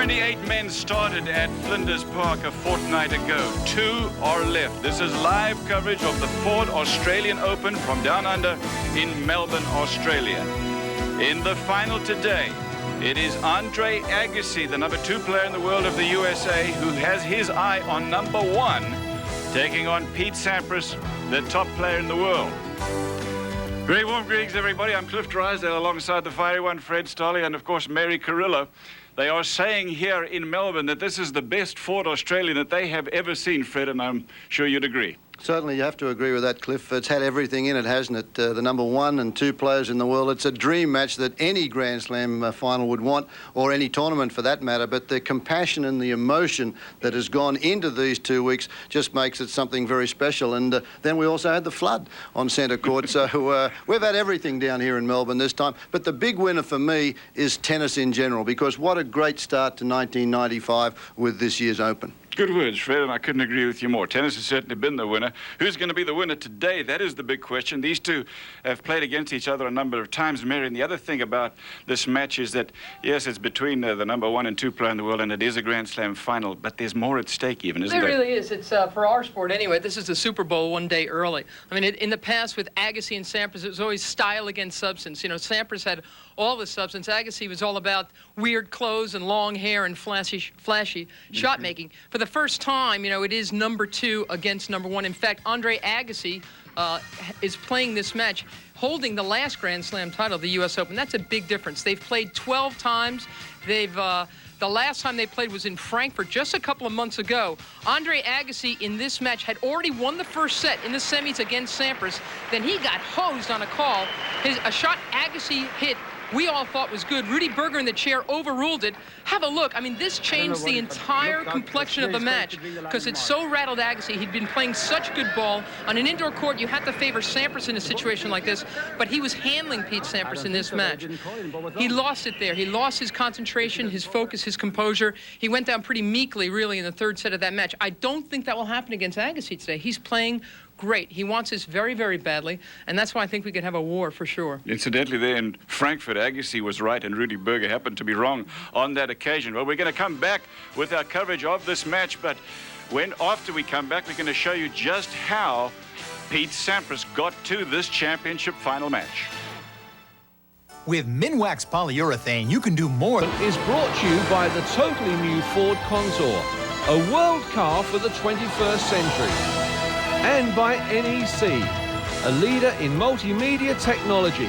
28 men started at Flinders Park a fortnight ago. 2 are left. This is live coverage of the 4th Australian Open from down under in Melbourne, Australia. In the final today, it is Andre Agassi, the number 2 player in the world of the USA, who has his eye on number 1, taking on Pete Sampras, the top player in the world. Very warm greetings, everybody. I'm Cliff Drysdale alongside the fiery one, Fred Stolley, and of course, Mary Carrillo. They are saying here in Melbourne that this is the best 4th Australian that they have ever seen, Fred, and I'm sure you'd agree. Certainly, you have to agree with that, Cliff. It's had everything in it, hasn't it? The number 1 and 2 players in the world. It's a dream match that any Grand Slam final would want, or any tournament for that matter. But the compassion and the emotion that has gone into these 2 weeks just makes it something very special. And then we also had the flood on centre court. So we've had everything down here in Melbourne this time. But the big winner for me is tennis in general, because what a great start to 1995 with this year's Open. Good words, Fred, and I couldn't agree with you more. Tennis has certainly been the winner. Who's going to be the winner today? That is the big question. These two have played against each other a number of times, Mary, and the other thing about this match is that, yes, it's between the number 1 and 2 player in the world, and it is a Grand Slam final, but there's more at stake even, isn't there? There really is. It's, for our sport anyway, this is the Super Bowl one day early. I mean, in the past with Agassi and Sampras, it was always style against substance. You know, Sampras had all the substance. Agassi was all about weird clothes and long hair and flashy shot making. For the first time, you know, it is number 2 against number 1. In fact, Andre Agassi is playing this match, holding the last Grand Slam title of the U.S. Open. That's a big difference. They've played 12 times. They've the last time they played was in Frankfurt just a couple of months ago. Andre Agassi in this match had already won the first set in the semis against Sampras. Then he got hosed on a call. A shot Agassi hit we all thought was good. Rudy Berger in the chair overruled it. Have a look. I mean, this changed the entire complexion of the match because it so rattled Agassi. He'd been playing such good ball. On an indoor court, you had to favor Sampras in a situation like this, but he was handling Pete Sampras in this match. He lost it there. He lost his concentration, his focus, his composure. He went down pretty meekly, really, in the 3rd set of that match. I don't think that will happen against Agassi today. He's playing great. He wants this very, very badly, and that's why I think we could have a war for sure. Incidentally, there in Frankfurt, Agassi was right and Rudy Berger happened to be wrong on that occasion. Well, we're going to come back with our coverage of this match, but after we come back, we're going to show you just how Pete Sampras got to this championship final match. With Minwax polyurethane, you can do more. Is brought to you by the totally new Ford Contour, a world car for the 21st century. And by NEC, a leader in multimedia technology.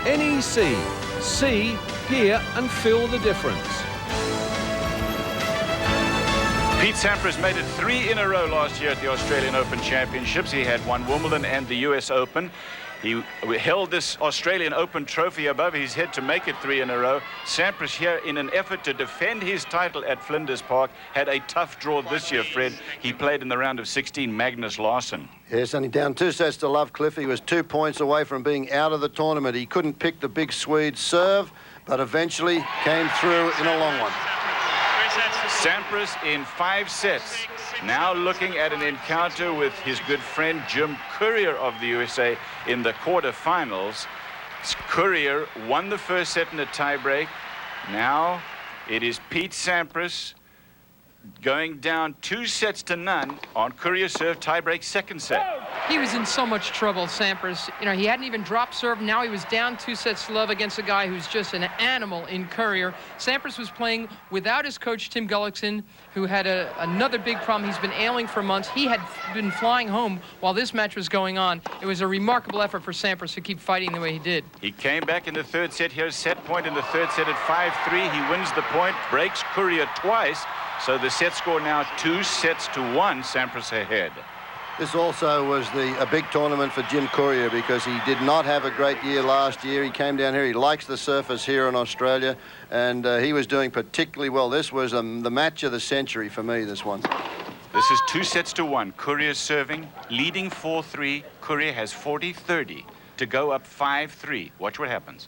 NEC, see, hear and feel the difference. Pete Sampras made it 3 in a row last year at the Australian Open Championships. He had won Wimbledon and the US Open. He held this Australian Open trophy above his head to make it 3 in a row. Sampras here, in an effort to defend his title at Flinders Park, had a tough draw this year, Fred. He played in the round of 16 Magnus Larsson. Yes, only down 2 sets to love, Cliff. He was 2 points away from being out of the tournament. He couldn't pick the big Swede serve, but eventually came through in a long one. Sampras in 5 sets. Now looking at an encounter with his good friend Jim Courier of the USA in the quarterfinals. Courier won the first set in a tiebreak. Now it is Pete Sampras going down 2 sets to none on Courier's serve, tiebreak 2nd set. He was in so much trouble, Sampras. You know, he hadn't even dropped serve. Now he was down 2 sets to love against a guy who's just an animal in Courier. Sampras was playing without his coach, Tim Gullickson, who had another big problem. He's been ailing for months. He had been flying home while this match was going on. It was a remarkable effort for Sampras to keep fighting the way he did. He came back in the 3rd set. Here's set point in the 3rd set at 5-3. He wins the point, breaks Courier twice. So the set score now 2 sets to 1, Sampras ahead. This also was a big tournament for Jim Courier because he did not have a great year last year. He came down here. He likes the surface here in Australia, and he was doing particularly well. This was the match of the century for me, this one. This is 2 sets to 1. Courier serving, leading 4-3. Courier has 40-30 to go up 5-3. Watch what happens.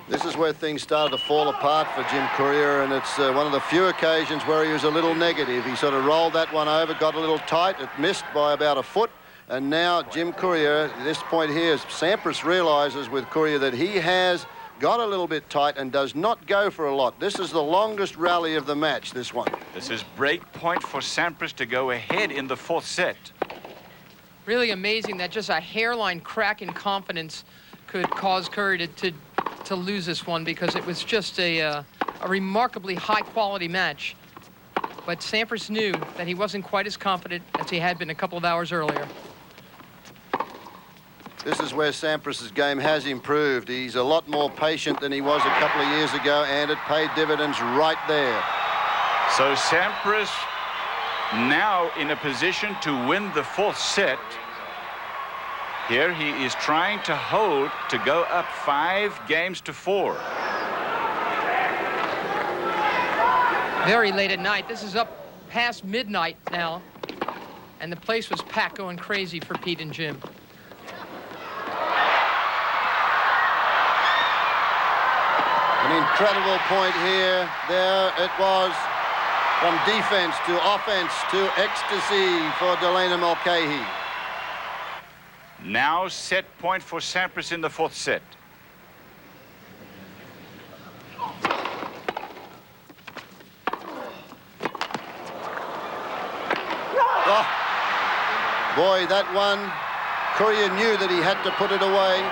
This is where things started to fall apart for Jim Courier, and it's one of the few occasions where he was a little negative. He sort of rolled that one over, got a little tight. It missed by about a foot, and now Jim Courier, this point here, Sampras realizes with Courier that he has got a little bit tight and does not go for a lot. This is the longest rally of the match, this one. This is break point for Sampras to go ahead in the 4th set. Really amazing that just a hairline crack in confidence could cause Curry to lose this one, because it was just a remarkably high-quality match. But Sampras knew that he wasn't quite as confident as he had been a couple of hours earlier. This is where Sampras' game has improved. He's a lot more patient than he was a couple of years ago, and it paid dividends right there. So Sampras now in a position to win the 4th set. Here he is trying to hold to go up 5 games to 4. Very late at night. This is up past midnight now, and the place was packed, going crazy for Pete and Jim. An incredible point here. There it was, from defense to offense to ecstasy for Delana Mulcahy. Now set point for Sampras in the 4th set. Oh, boy, that one, Courier knew that he had to put it away.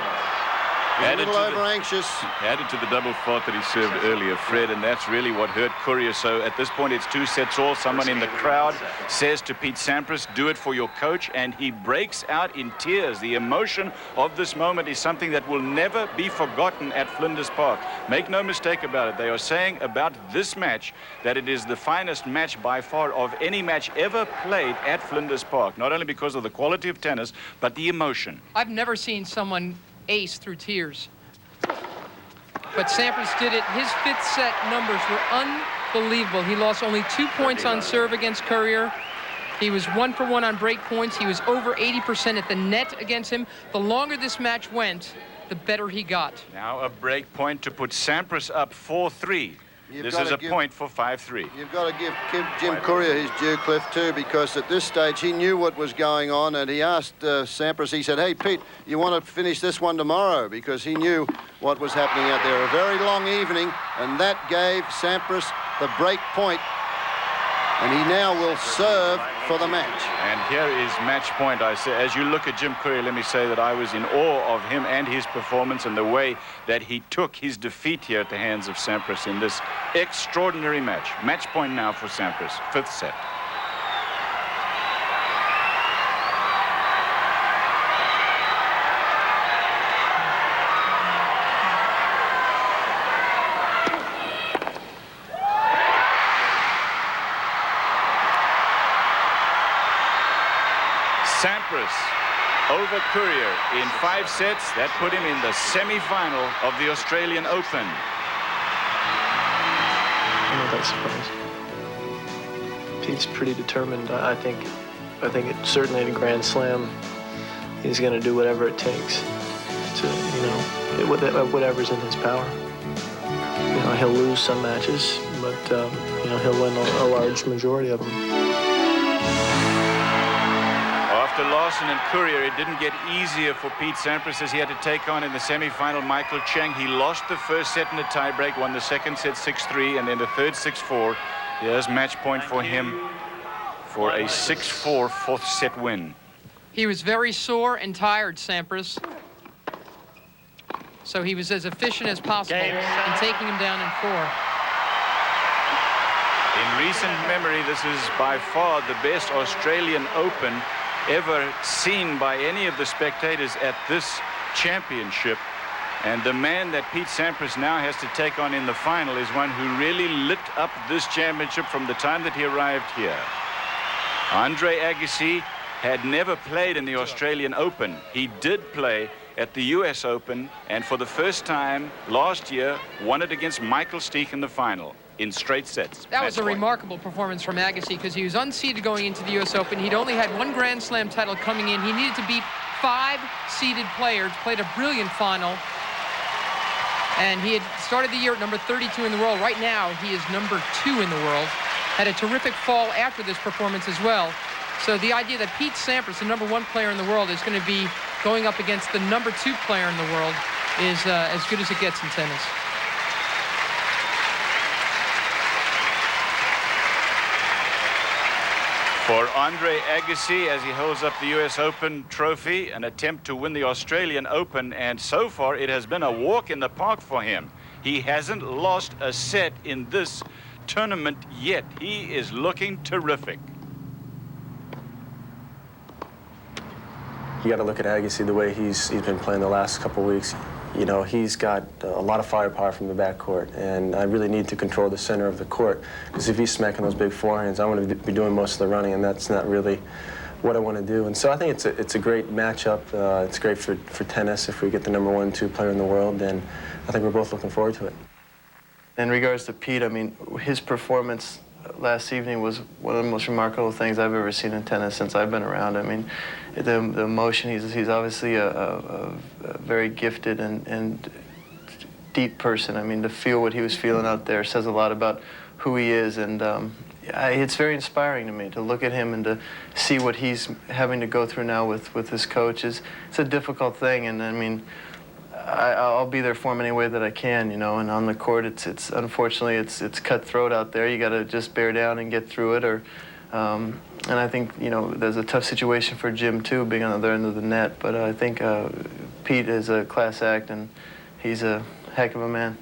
He was a little over-anxious. Added to the double fault that he served earlier, Fred, and that's really what hurt Courier. So at this point, it's 2 sets all. Someone in the crowd says to Pete Sampras, do it for your coach, and he breaks out in tears. The emotion of this moment is something that will never be forgotten at Flinders Park. Make no mistake about it. They are saying about this match that it is the finest match by far of any match ever played at Flinders Park, not only because of the quality of tennis, but the emotion. I've never seen someone ace through tears. But Sampras did it. His 5th set numbers were unbelievable. He lost only 2 points on serve against Courier. He was 1 for 1 on break points. He was over 80% at the net against him. The longer this match went, the better he got. Now a break point to put Sampras up 4-3. This is a point for 5-3. You've got to give Jim Courier his due, Cliff, too, because at this stage he knew what was going on, and he asked Sampras, he said, hey, Pete, you want to finish this one tomorrow? Because he knew what was happening out there. A very long evening, and that gave Sampras the break point, and he now will serve for the match. And here is match point. I say, as you look at Jim Courier, let me say that I was in awe of him and his performance and the way that he took his defeat here at the hands of Sampras in this extraordinary match. Match point now for Sampras, 5th set. Sampras over Courier in 5 sets. That put him in the semi-final of the Australian Open. I'm not that surprised. Pete's pretty determined. I think it certainly at a Grand Slam, he's going to do whatever it takes to, whatever's in his power. He'll lose some matches, but he'll win a large majority of them. After Larson and Courier, it didn't get easier for Pete Sampras as he had to take on in the semi-final Michael Chang. He lost the 1st set in a tiebreak, won the 2nd set 6-3, and then the 3rd 6-4. Here's match point for him for a 6-4 4th set win. He was very sore and tired, Sampras. So he was as efficient as possible in taking him down in 4. In recent memory, this is by far the best Australian Open ever seen by any of the spectators at this championship. And the man that Pete Sampras now has to take on in the final is one who really lit up this championship from the time that he arrived here. Andre Agassi had never played in the Australian Open. He did play at the US Open, and for the first time last year won it against Michael Stich in the final in straight sets. That was a remarkable performance from Agassi, because he was unseeded going into the US Open. He'd only had 1 Grand Slam title coming in. He needed to beat 5 seeded players, played a brilliant final, and he had started the year at number 32 in the world. Right now he is number 2 in the world. Had a terrific fall after this performance as well. So the idea that Pete Sampras, the number 1 player in the world, is going to be going up against the number 2 player in the world is as good as it gets in tennis. For Andre Agassi, as he holds up the US Open trophy, an attempt to win the Australian Open, and so far it has been a walk in the park for him. He hasn't lost a set in this tournament yet. He is looking terrific. You got to look at Agassi the way he's been playing the last couple of weeks. You know, he's got a lot of firepower from the backcourt, and I really need to control the center of the court, because if he's smacking those big forehands, I want to be doing most of the running, and that's not really what I want to do. And so I think it's a great matchup. It's great for tennis if we get the #1, #2 player in the world, and I think we're both looking forward to it. In regards to Pete, I mean, his performance last evening was one of the most remarkable things I've ever seen in tennis since I've been around. I mean, the emotion, he's obviously a very gifted and deep person. I mean, to feel what he was feeling out there says a lot about who he is, and it's very inspiring to me to look at him and to see what he's having to go through now with his coaches. It's a difficult thing, and I mean, I'll be there for him any way that I can, you know. And on the court, it's unfortunately it's cutthroat out there. You got to just bear down and get through it, or. And I think, you know, there's a tough situation for Jim too, being on the other end of the net. But I think Pete is a class act, and he's a heck of a man.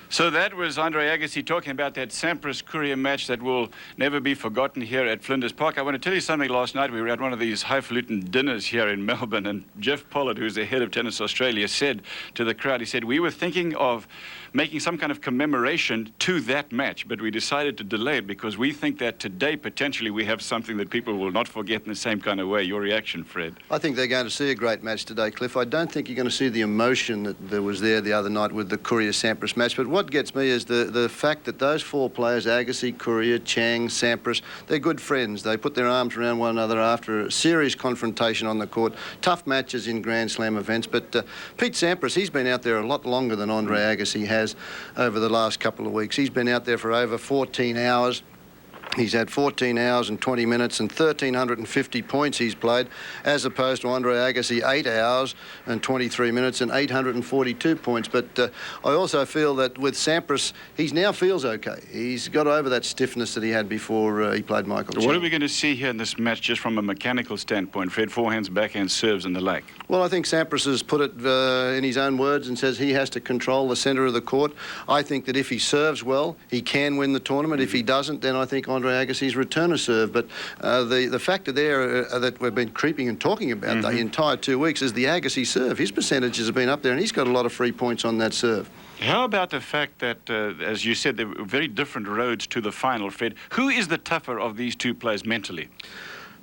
So that was Andre Agassi talking about that Sampras-Courier match that will never be forgotten here at Flinders Park. I want to tell you something. Last night we were at one of these highfalutin dinners here in Melbourne, and Jeff Pollard, who's the head of Tennis Australia, said to the crowd, he said, we were thinking of making some kind of commemoration to that match, but we decided to delay it because we think that today potentially we have something that people will not forget in the same kind of way. Your reaction, Fred? I think they're going to see a great match today, Cliff. I don't think you're going to see the emotion that there was there the other night with the Courier-Sampras match, but what gets me is the fact that those four players, Agassi, Courier, Chang, Sampras, they're good friends. They put their arms around one another after a serious confrontation on the court. Tough matches in Grand Slam events, but Pete Sampras, he's been out there a lot longer than Andre Agassi has over the last couple of weeks. He's been out there for over 14 hours. He's had 14 hours and 20 minutes and 1,350 points he's played, as opposed to Andre Agassi, 8 hours and 23 minutes and 842 points. But I also feel that with Sampras, he now feels okay. He's got over that stiffness that he had before he played Michael Chang. What are we going to see here in this match just from a mechanical standpoint? Fred, forehands, backhands, serves and the like. Well, I think Sampras has put it in his own words and says he has to control the centre of the court. I think that if he serves well, he can win the tournament. If he doesn't, then I think Andre Agassi's return a serve. But the factor there that we've been creeping and talking about the entire 2 weeks is the Agassi serve. His percentages have been up there, and he's got a lot of free points on that serve. How about the fact that, as you said, there were very different roads to the final, Fred? Who is the tougher of these two players mentally?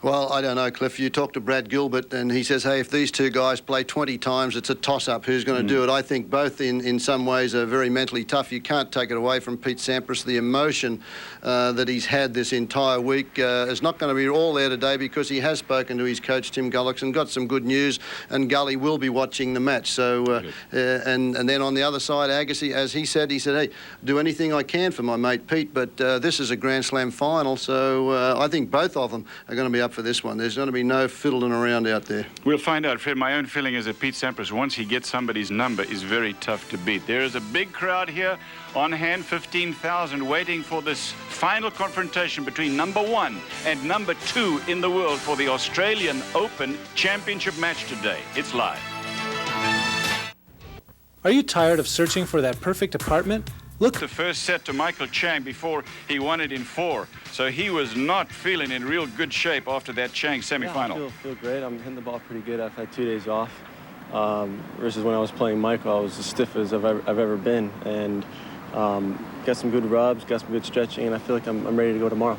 Well, I don't know, Cliff. You talk to Brad Gilbert and he says, hey, if these two guys play 20 times, it's a toss-up. Who's going to do it? I think both in some ways are very mentally tough. You can't take it away from Pete Sampras. The emotion that he's had this entire week is not going to be all there today because he has spoken to his coach, Tim Gullickson, and got some good news, and Gully will be watching the match. So, and then on the other side, Agassi, as he said, hey, do anything I can for my mate Pete, but this is a Grand Slam final, so I think both of them are going to be up for this one. There's going to be no fiddling around out there. We'll find out, Fred. My own feeling is that Pete Sampras, once he gets somebody's number, is very tough to beat. There is a big crowd here on hand, 15,000, waiting for this final confrontation between #1 and #2 in the world for the Australian Open Championship match today. It's live. Are you tired of searching for that perfect apartment? Look, the first set to Michael Chang before he won it in 4. So he was not feeling in real good shape after that Chang semifinal. Yeah, I feel great. I'm hitting the ball pretty good. I've had 2 days off. Versus when I was playing Michael, I was as stiff as I've ever been. And got some good rubs, got some good stretching, and I feel like I'm ready to go tomorrow.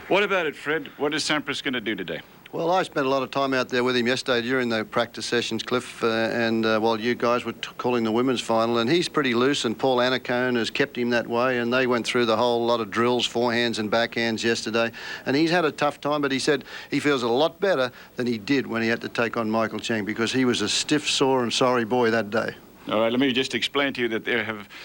What about it, Fred? What is Sampras going to do today? Well, I spent a lot of time out there with him yesterday during the practice sessions, Cliff, and while you guys were calling the women's final, and he's pretty loose, and Paul Annacone has kept him that way, and they went through the whole lot of drills, forehands and backhands yesterday, and he's had a tough time, but he said he feels a lot better than he did when he had to take on Michael Chang, because he was a stiff, sore and sorry boy that day. All right, let me just explain to you that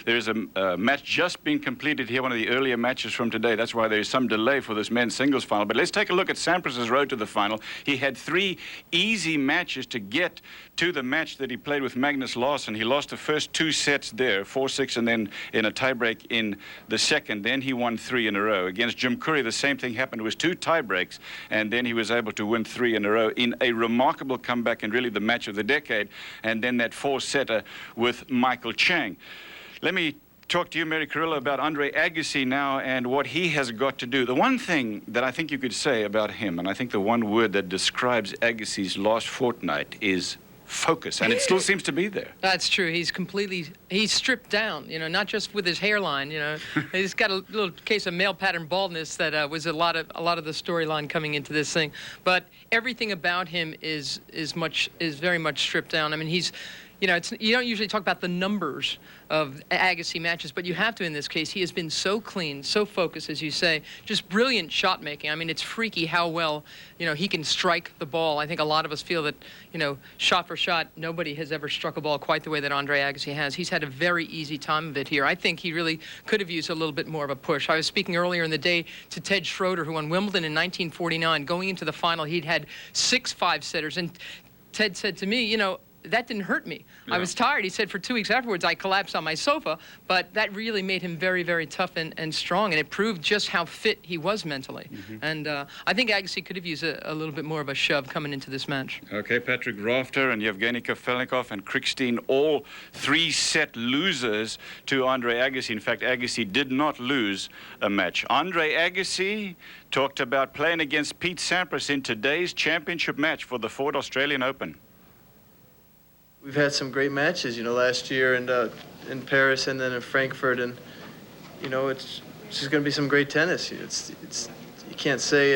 there's a match just being completed here, one of the earlier matches from today. That's why there's some delay for this men's singles final. But let's take a look at Sampras' road to the final. He had 3 easy matches to get to the match that he played with Magnus Larsson. He lost the first 2 sets there, 4-6, and then in a tiebreak in the second. Then he won 3 in a row. Against Jim Courier, the same thing happened. It was 2 tiebreaks, and then he was able to win 3 in a row in a remarkable comeback and really the match of the decade. And then that 4-setter with Michael Chang. Let me talk to you, Mary Carrillo, about Andre Agassi now and what he has got to do. The one thing that I think you could say about him, and I think the one word that describes Agassi's last fortnight, is focus, and it still seems to be there. That's true. He's stripped down, you know, not just with his hairline, you know. He's got a little case of male pattern baldness that was a lot of the storyline coming into this thing. But everything about him is very much stripped down. I mean, he's, you know, you don't usually talk about the numbers of Agassi matches, but you have to in this case. He has been so clean, so focused, as you say, just brilliant shot making. I mean, it's freaky how well, you know, he can strike the ball. I think a lot of us feel that, you know, shot for shot, nobody has ever struck a ball quite the way that Andre Agassi has. He's had a very easy time of it here. I think he really could have used a little bit more of a push. I was speaking earlier in the day to Ted Schroeder, who won Wimbledon in 1949. Going into the final, he'd had 6 5-setters, and Ted said to me, you know, that didn't hurt me. Yeah. I was tired. He said for 2 weeks afterwards, I collapsed on my sofa, but that really made him very, very tough and strong, and it proved just how fit he was mentally. And I think Agassi could have used a little bit more of a shove coming into this match. Okay, Patrick Rafter and Yevgeny Kafelnikov and Krickstein, all 3-set losers to Andre Agassi. In fact, Agassi did not lose a match. Andre Agassi talked about playing against Pete Sampras in today's championship match for the Ford Australian Open. We've had some great matches, you know, last year and in Paris and then in Frankfurt, and you know, it's just going to be some great tennis. You can't say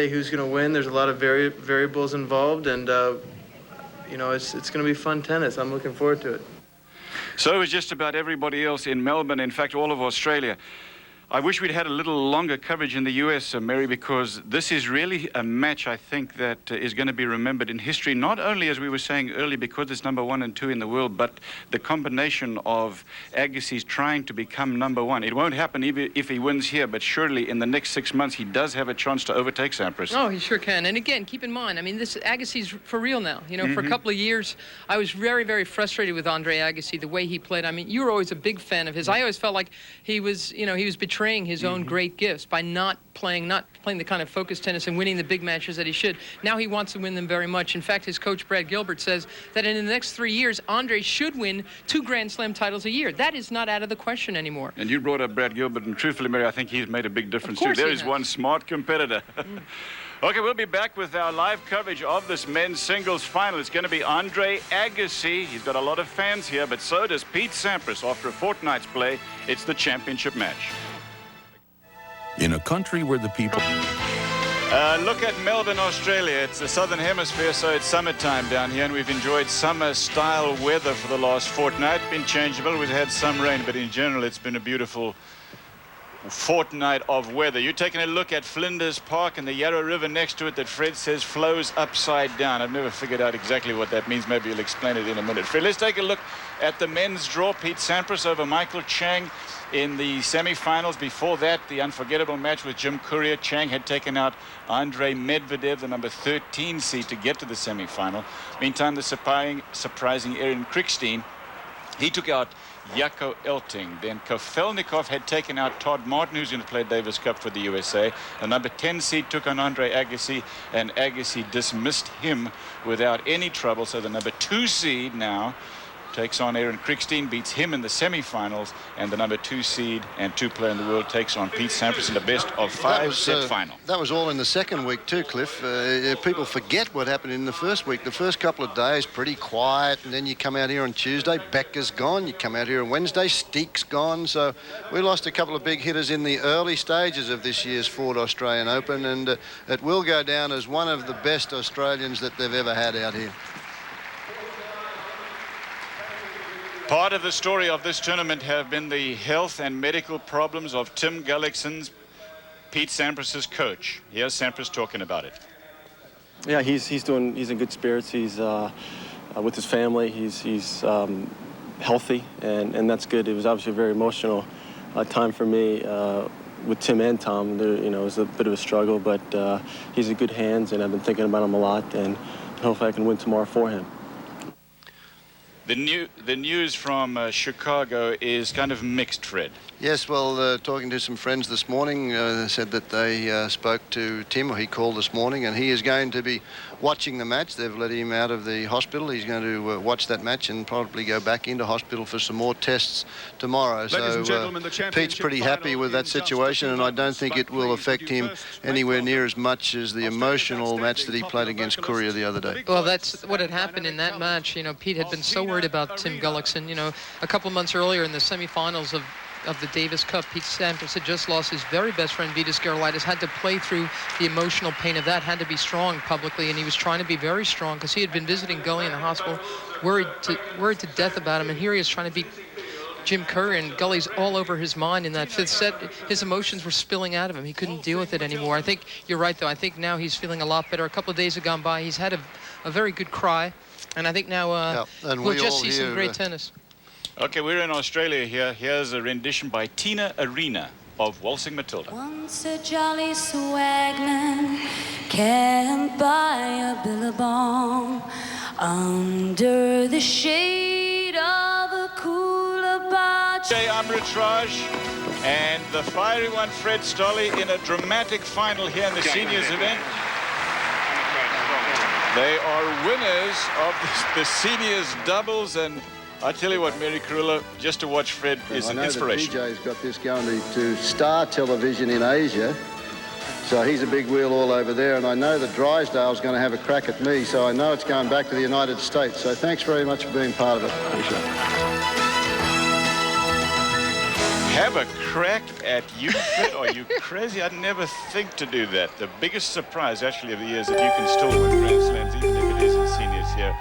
who's going to win. There's a lot of variables involved, and you know, it's going to be fun tennis. I'm looking forward to it. So is just about everybody else in Melbourne. In fact, all of Australia. I wish we'd had a little longer coverage in the US, Mary, because this is really a match, I think, that is going to be remembered in history, not only, as we were saying earlier, because it's number 1 and 2 in the world, but the combination of Agassi's trying to become number 1. It won't happen even if he wins here, but surely in the next 6 months, he does have a chance to overtake Sampras. Oh, he sure can. And again, keep in mind, I mean, this Agassi's for real now. You know, for a couple of years, I was very, very frustrated with Andre Agassi, the way he played. I mean, you were always a big fan of his. I always felt like he was, you know, he was betraying his own great gifts by not playing the kind of focused tennis and winning the big matches that he should. Now he wants to win them very much. In fact, his coach, Brad Gilbert, says that in the next 3 years, Andre should win 2 Grand Slam titles a year. That is not out of the question anymore. And you brought up Brad Gilbert, and truthfully, Mary, I think he's made a big difference too. There is one smart competitor. Okay, we'll be back with our live coverage of this men's singles final. It's going to be Andre Agassi. He's got a lot of fans here, but so does Pete Sampras. After a fortnight's play, it's the championship match. In a country where the people... Look at Melbourne, Australia. It's the southern hemisphere, so it's summertime down here, and we've enjoyed summer-style weather for the last fortnight. Been changeable. We've had some rain, but in general, it's been a beautiful fortnight of weather. You're taking a look at Flinders Park and the Yarra River next to it that Fred says flows upside down. I've never figured out exactly what that means. Maybe you'll explain it in a minute. Fred, let's take a look at the men's draw. Pete Sampras over Michael Chang in the semi-finals. Before that, the unforgettable match with Jim Courier. Chang had taken out Andrei Medvedev, the number 13 seed, to get to the semi-final. Meantime, the surprising Aaron Krickstein, he took out Jaco Elting. Then Kafelnikov had taken out Todd Martin, who's going to play Davis Cup for the USA. The number 10 seed took on Andre Agassi, and Agassi dismissed him without any trouble. So the number 2 seed now takes on Aaron Krickstein, beats him in the semi-finals, and the number 2 seed and 2 player in the world takes on Pete Sampras in the best of 5 set final. That was all in the second week too, Cliff. People forget what happened in the first week. The first couple of days, pretty quiet, and then you come out here on Tuesday, Becker's gone. You come out here on Wednesday, Steek's gone. So we lost a couple of big hitters in the early stages of this year's Ford Australian Open, and it will go down as one of the best Australians that they've ever had out here. Part of the story of this tournament have been the health and medical problems of Tim Gullickson's, Pete Sampras' coach. Here's Sampras talking about it. Yeah, he's in good spirits. He's with his family. He's healthy, and that's good. It was obviously a very emotional time for me with Tim and Tom. It was a bit of a struggle, but he's in good hands, and I've been thinking about him a lot, and hopefully I can win tomorrow for him. The news from Chicago is kind of mixed, Fred. Yes, well, talking to some friends this morning, said that they spoke to Tim, or he called this morning, and he is going to be watching the match. They've let him out of the hospital. He's going to watch that match and probably go back into hospital for some more tests tomorrow. So Pete's pretty happy with that situation, and I don't think it will affect him anywhere near as much as the emotional match that he played against Courier the other day. Well, that's what had happened in that match. Pete had been so worried about Tim Gullickson. A couple months earlier in the semifinals of the Davis Cup, Pete Sampras had just lost his very best friend, Vitas Gerulaitis, had to play through the emotional pain of that, had to be strong publicly, and he was trying to be very strong because he had been visiting Gully in the hospital, worried to death about him, and here he is trying to beat Jim Courier, and Gully's all over his mind in that fifth set. His emotions were spilling out of him. He couldn't deal with it anymore. I think you're right, though. I think now he's feeling a lot better. A couple of days have gone by. He's had a very good cry, and I think now we'll just see some great tennis. Okay, we're in Australia here. Here's a rendition by Tina Arena of Waltzing Matilda. Once a jolly swagman camped by a billabong under the shade of a cooler barge. Jay Amrit Raj and the fiery one Fred Stolle in a dramatic final here in the seniors event. They are winners of the seniors doubles, and I tell you what, Mary Carrillo, just to watch Fred is an inspiration. I know that DJ's got this going to Star Television in Asia, so he's a big wheel all over there, and I know that Drysdale's going to have a crack at me, so I know it's going back to the United States. So thanks very much for being part of it. Appreciate it. Have a crack at you, Fred? Are you crazy? I'd never think to do that. The biggest surprise, actually, of the year is that you can still win Grand Slams, even if it is in seniors here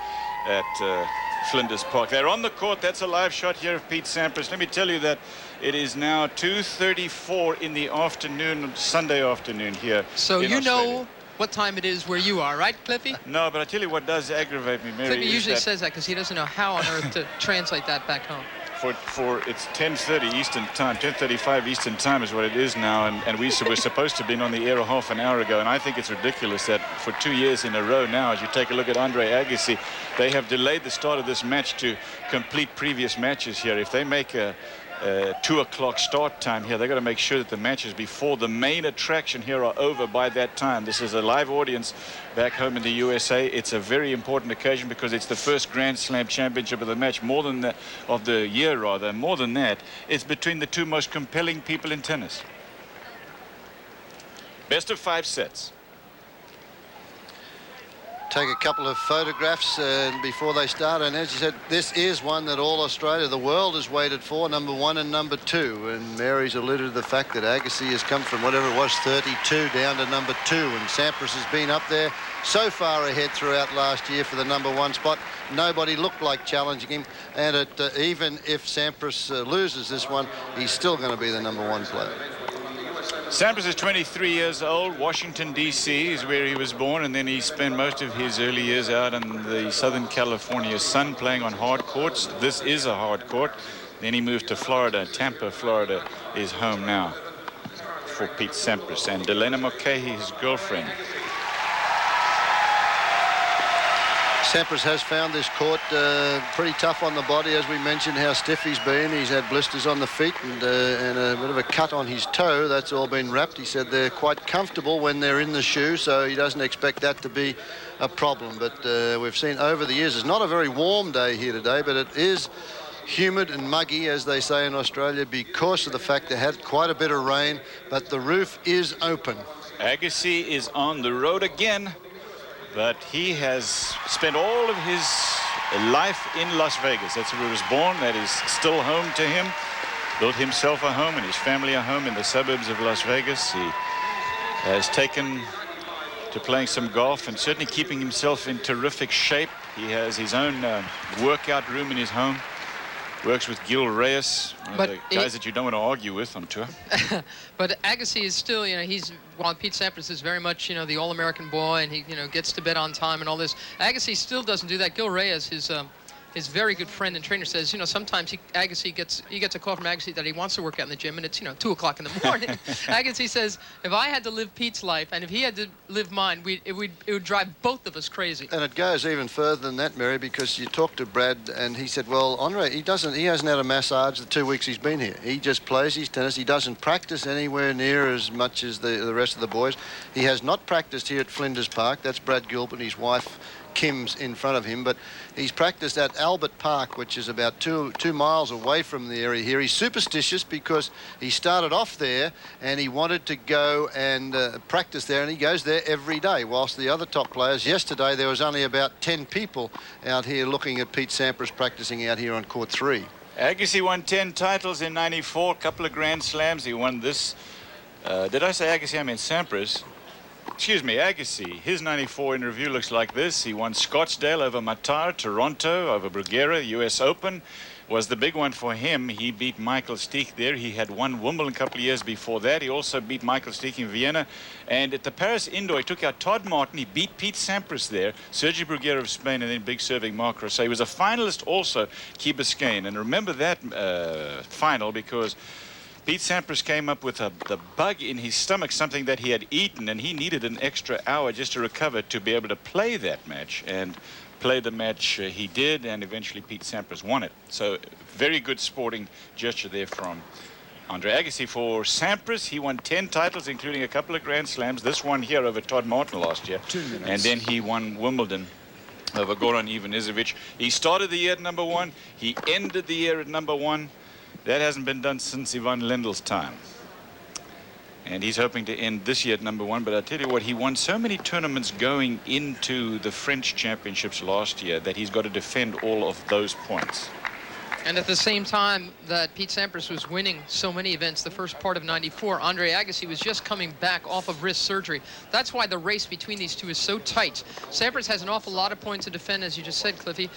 at Flinders Park. They're on the court. That's a live shot here of Pete Sampras. Let me tell you that it is now 2:34 in the afternoon, Sunday afternoon here. So in you Australia. know what time it is where you are, right, Cliffy? No, but I tell you what does aggravate me, Mary. Cliffy usually says that because he doesn't know how on earth to translate that back home. For it's 10:30 Eastern Time, 10:35 Eastern Time is what it is now, and we were supposed to have been on the air a half an hour ago, and I think it's ridiculous that for 2 years in a row now, as you take a look at Andre Agassi, they have delayed the start of this match to complete previous matches here. If they make a 2 o'clock start time here, they've got to make sure that the matches before the main attraction here are over by that time. This is a live audience back home in the USA. It's a very important occasion because it's the first Grand Slam championship of the match, of the year rather. More than that, it's between the two most compelling people in tennis. Best of 5 sets. Take a couple of photographs before they start, and as you said, this is one that all Australia, the world, has waited for, number 1 and number 2, and Mary's alluded to the fact that Agassi has come from whatever it was, 32 down to number 2, and Sampras has been up there so far ahead throughout last year for the number 1 spot. Nobody looked like challenging him, and even if Sampras loses this one, he's still going to be the number 1 player. Sampras is 23 years old. Washington, D.C. is where he was born, and then he spent most of his early years out in the Southern California sun playing on hard courts. This is a hard court. Then he moved to Florida. Tampa, Florida is home now for Pete Sampras. And Delena Mulcahy, his girlfriend. Sampras has found this court pretty tough on the body, as we mentioned how stiff he's been. He's had blisters on the feet and a bit of a cut on his toe. That's all been wrapped. He said they're quite comfortable when they're in the shoe, so he doesn't expect that to be a problem. But we've seen over the years, it's not a very warm day here today, but it is humid and muggy, as they say in Australia, because of the fact they had quite a bit of rain, but the roof is open. Agassi is on the road again. But he has spent all of his life in Las Vegas. That's where he was born. That is still home to him. Built himself a home and his family a home in the suburbs of Las Vegas. He has taken to playing some golf and certainly keeping himself in terrific shape. He has his own workout room in his home. Works with Gil Reyes, one But of the guys that you don't want to argue with on tour. But Agassi is still, you know, while Pete Sampras is very much, you know, the all-American boy, and he, you know, gets to bed on time and all this. Agassi still doesn't do that. Gil Reyes, his very good friend and trainer, says, you know, sometimes he gets a call from Agassi that he wants to work out in the gym, and it's, you know, 2 o'clock in the morning. Agassi says, if I had to live Pete's life and if he had to live mine, it would drive both of us crazy. And it goes even further than that, Mary, because you talked to Brad and he said, well, Andre, he hasn't had a massage the 2 weeks he's been here. He just plays his tennis. He doesn't practice anywhere near as much as the rest of the boys. He has not practiced here at Flinders Park. That's Brad Gilbert, his wife Kim's in front of him, but he's practiced at Albert Park, which is about two miles away from the area here. He's superstitious because he started off there and he wanted to go and practice there, and he goes there every day, whilst the other top players, yesterday there was only about 10 people out here looking at Pete Sampras practicing out here on court 3. Agassi won 10 titles in '94, a couple of Grand Slams. He won this. Did I say Agassi? I mean Sampras. Excuse me, Agassi. His '94 in review looks like this. He won Scottsdale over Matar, Toronto over Bruguera, US Open was the big one for him. He beat Michael Stich there. He had won Wimbledon a couple of years before that. He also beat Michael Stich in Vienna. And at the Paris Indoor, he took out Todd Martin. He beat Pete Sampras there, Sergio Bruguera of Spain, and then big serving Marc Rosset. He was a finalist also, Key Biscayne. And remember that final because Pete Sampras came up with the bug in his stomach, something that he had eaten, and he needed an extra hour just to recover to be able to play that match. And play the match he did, and eventually Pete Sampras won it. So very good sporting gesture there from Andre Agassi. For Sampras, he won 10 titles, including a couple of Grand Slams. This one here over Todd Martin last year. 2 minutes. And then he won Wimbledon over Goran Ivanisevic. He started the year at #1. He ended the year at #1. That hasn't been done since Ivan Lendl's time. And he's hoping to end this year at #1. But I tell you what, he won so many tournaments going into the French championships last year that he's got to defend all of those points. And at the same time that Pete Sampras was winning so many events the first part of '94, Andre Agassi was just coming back off of wrist surgery. That's why the race between these two is so tight. Sampras has an awful lot of points to defend, as you just said, Cliffy.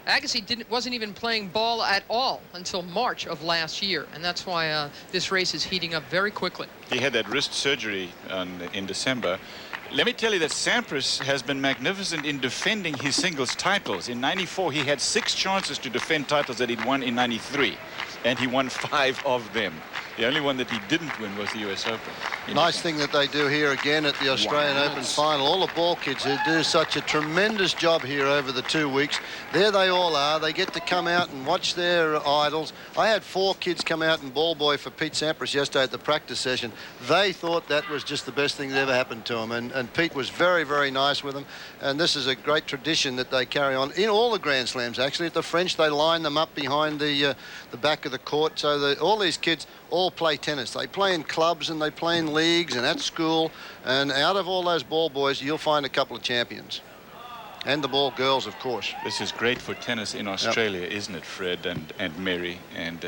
Agassi wasn't even playing ball at all until March of last year, and that's why this race is heating up very quickly. He had that wrist surgery in December. Let me tell you that Sampras has been magnificent in defending his singles titles. In '94, he had 6 chances to defend titles that he'd won in '93, and he won 5 of them. The only one that he didn't win was the US Open. Nice thing that they do here again at the Australian Open final. All the ball kids who do such a tremendous job here over the 2 weeks. There they all are. They get to come out and watch their idols. I had 4 kids come out and ball boy for Pete Sampras yesterday at the practice session. They thought that was just the best thing that ever happened to him. And Pete was very, very nice with them. And this is a great tradition that they carry on in all the Grand Slams. Actually, at the French, they line them up behind the back of the court. So all these kids all play tennis. They play in clubs and they play in leagues and at school. And out of all those ball boys, you'll find a couple of champions. And the ball girls, of course. This is great for tennis in Australia, isn't it, Fred and Mary? And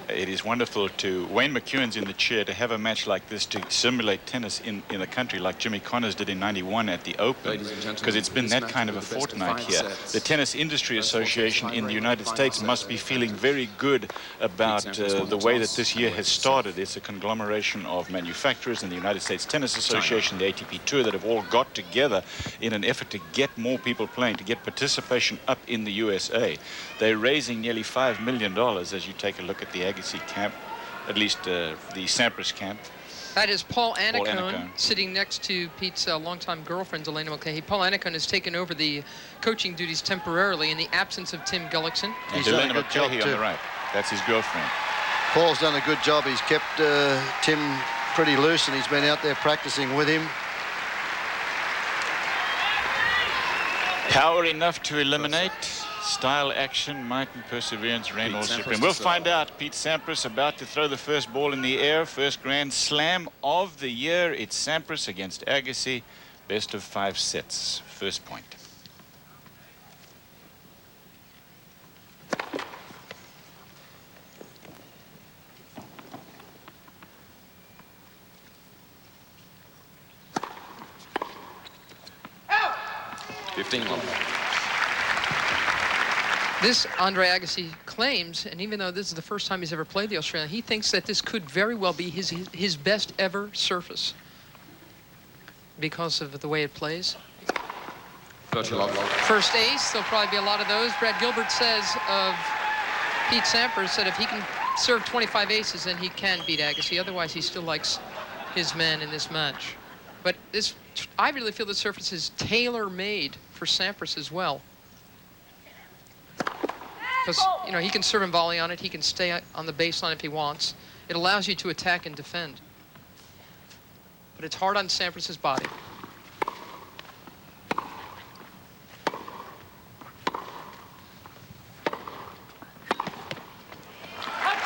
it is wonderful to Wayne McEwen's in the chair to have a match like this to simulate tennis in a country like Jimmy Connors did in '91 at the Open, because it's been that kind of a fortnight here. The Tennis Industry Association in the United States must be feeling very good about the way that this year has started. It's a conglomeration of manufacturers and the United States Tennis Association, the ATP Tour, that have all got together in an effort to get more people playing, to get participation up in the USA. They're raising nearly $5 million as you take a look at the Agassi camp, at least the Sampras camp. That is Paul Annacone sitting next to Pete's longtime girlfriend, Elena Mulcahy. Paul Annacone has taken over the coaching duties temporarily in the absence of Tim Gullickson. And Elena Mulcahy on the right. That's his girlfriend. Paul's done a good job. He's kept Tim pretty loose, and he's been out there practicing with him. Power enough to eliminate. Style, action, might, and perseverance reign all supreme. We'll find out. Pete Sampras about to throw the first ball in the air. First Grand Slam of the year. It's Sampras against Agassi. Best of 5 sets. First point. This Andre Agassi claims, and even though this is the first time he's ever played the Australian, he thinks that this could very well be his best ever surface because of the way it plays. First ace, there'll probably be a lot of those. Brad Gilbert says of Pete Sampras that if he can serve 25 aces, then he can beat Agassi. Otherwise, he still likes his man in this match. But this, I really feel the surface is tailor-made for Sampras as well. Because, you know, he can serve and volley on it. He can stay on the baseline if he wants. It allows you to attack and defend. But it's hard on Sampras's body.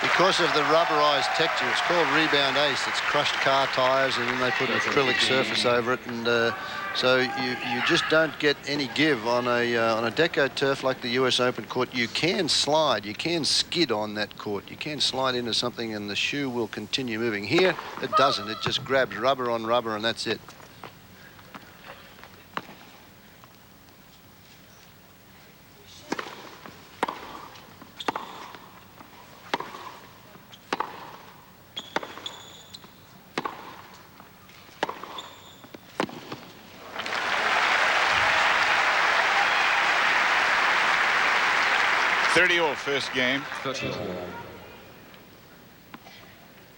Because of the rubberized texture, it's called rebound ace. It's crushed car tires, and then they put an acrylic surface over it, and so you just don't get any give on a deco turf like the US Open court. You can slide, you can skid on that court, you can slide into something, and the shoe will continue moving. Here, it doesn't. It just grabs rubber on rubber, and that's it. First game.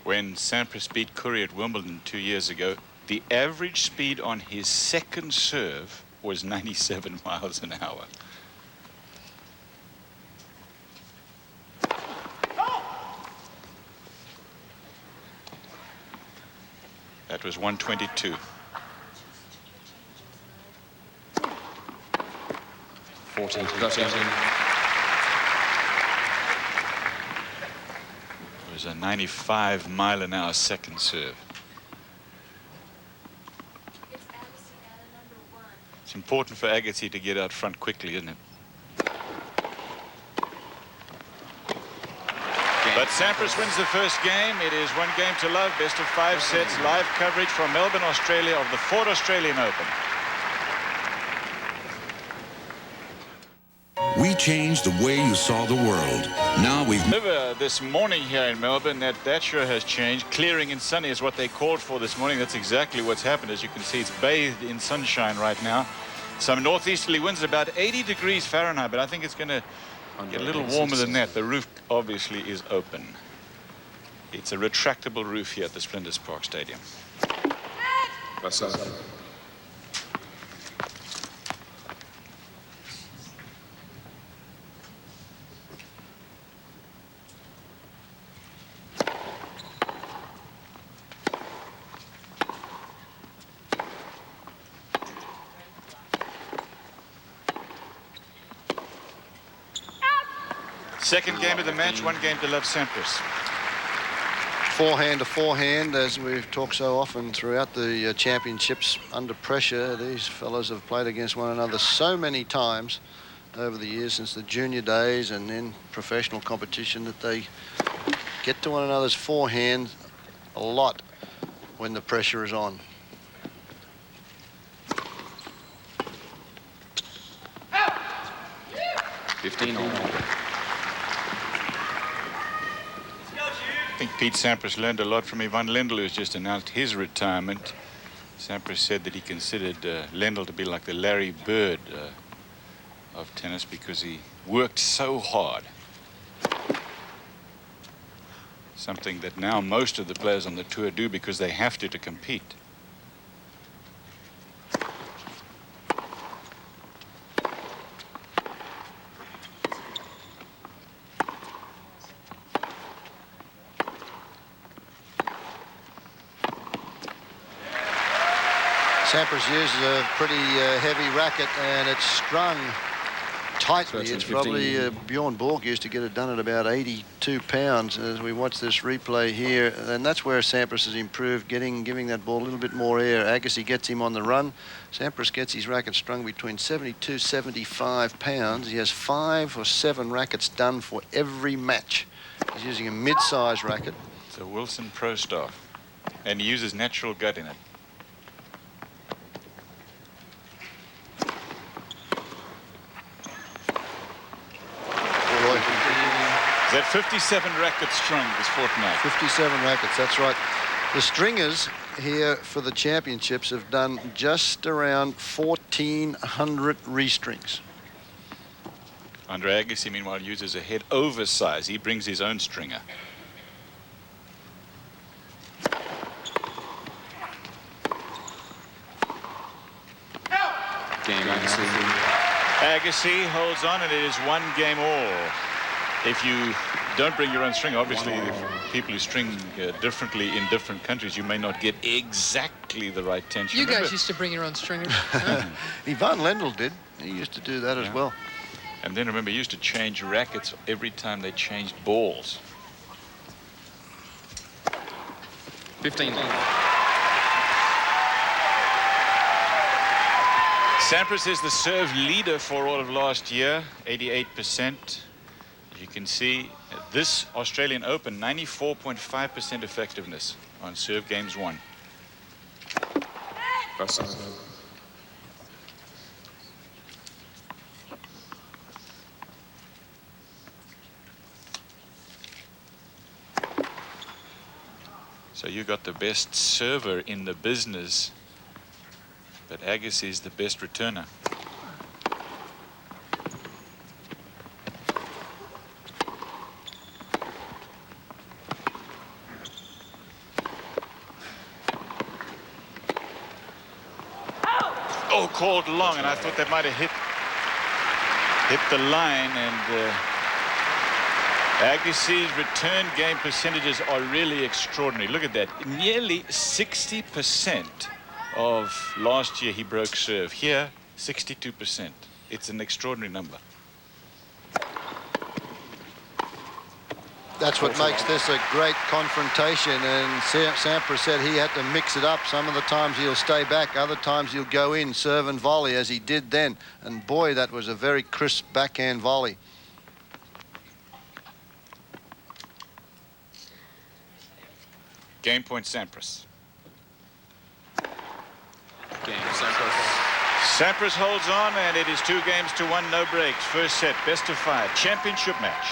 When Sampras beat Courier at Wimbledon 2 years ago, the average speed on his second serve was 97 miles an hour. That was 122. 14. It was a 95 mile an hour second serve. It's important for Agassi to get out front quickly, isn't it? But Sampras wins the first game. It is 1 game to love, best of 5 sets, live coverage from Melbourne, Australia of the 4th Australian Open. We changed the way you saw the world. Now we've... This morning here in Melbourne, that sure has changed. Clearing and sunny is what they called for this morning. That's exactly what's happened. As you can see, it's bathed in sunshine right now. Some northeasterly winds, about 80 degrees Fahrenheit, but I think it's going to get a little warmer than that. The roof obviously is open. It's a retractable roof here at the Flinders Park Stadium. Second game of the match, 1 game to love Sampras. Forehand to forehand, as we've talked so often throughout the championships, under pressure. These fellows have played against one another so many times over the years, since the junior days and in professional competition, that they get to one another's forehand a lot when the pressure is on. I think Pete Sampras learned a lot from Ivan Lendl, who's just announced his retirement. Sampras said that he considered Lendl to be like the Larry Bird of tennis because he worked so hard. Something that now most of the players on the tour do because they have to compete. Sampras uses a pretty heavy racket, and it's strung tightly. It's probably Bjorn Borg used to get it done at about 82 pounds as we watch this replay here, and that's where Sampras has improved, giving that ball a little bit more air. Agassi gets him on the run. Sampras gets his racket strung between 72, 75 pounds. He has 5 or 7 rackets done for every match. He's using a mid-size racket. It's a Wilson Pro Staff, and he uses natural gut in it. at 57 rackets strung this fortnight. 57 rackets, that's right. The stringers here for the championships have done just around 1,400 restrings. Andre Agassi, meanwhile, uses a head over size. He brings his own stringer. Game Agassi. Agassi holds on, and it is 1 game all. If you don't bring your own string, obviously the people who string differently in different countries, you may not get exactly the right tension. You guys used to bring your own stringers. Ivan Lendl did. He used to do that as well. And then remember, he used to change rackets every time they changed balls. 15. Sampras is the serve leader for all of last year, 88%. You can see this Australian Open, 94.5% effectiveness on serve games won. So you got the best server in the business, but Agassi is the best returner. Oh, called long, and I thought that might have hit the line, and Agassi's return game percentages are really extraordinary. Look at that. Nearly 60% of last year he broke serve. Here, 62%. It's an extraordinary number. That's what makes this a great confrontation, and Sampras said he had to mix it up. Some of the times he'll stay back, other times he'll go in, serve and volley, as he did then. And boy, that was a very crisp backhand volley. Game point Sampras. Game Sampras. Sampras holds on, and it is 2 games to 1, no breaks. First set, best of 5, championship match.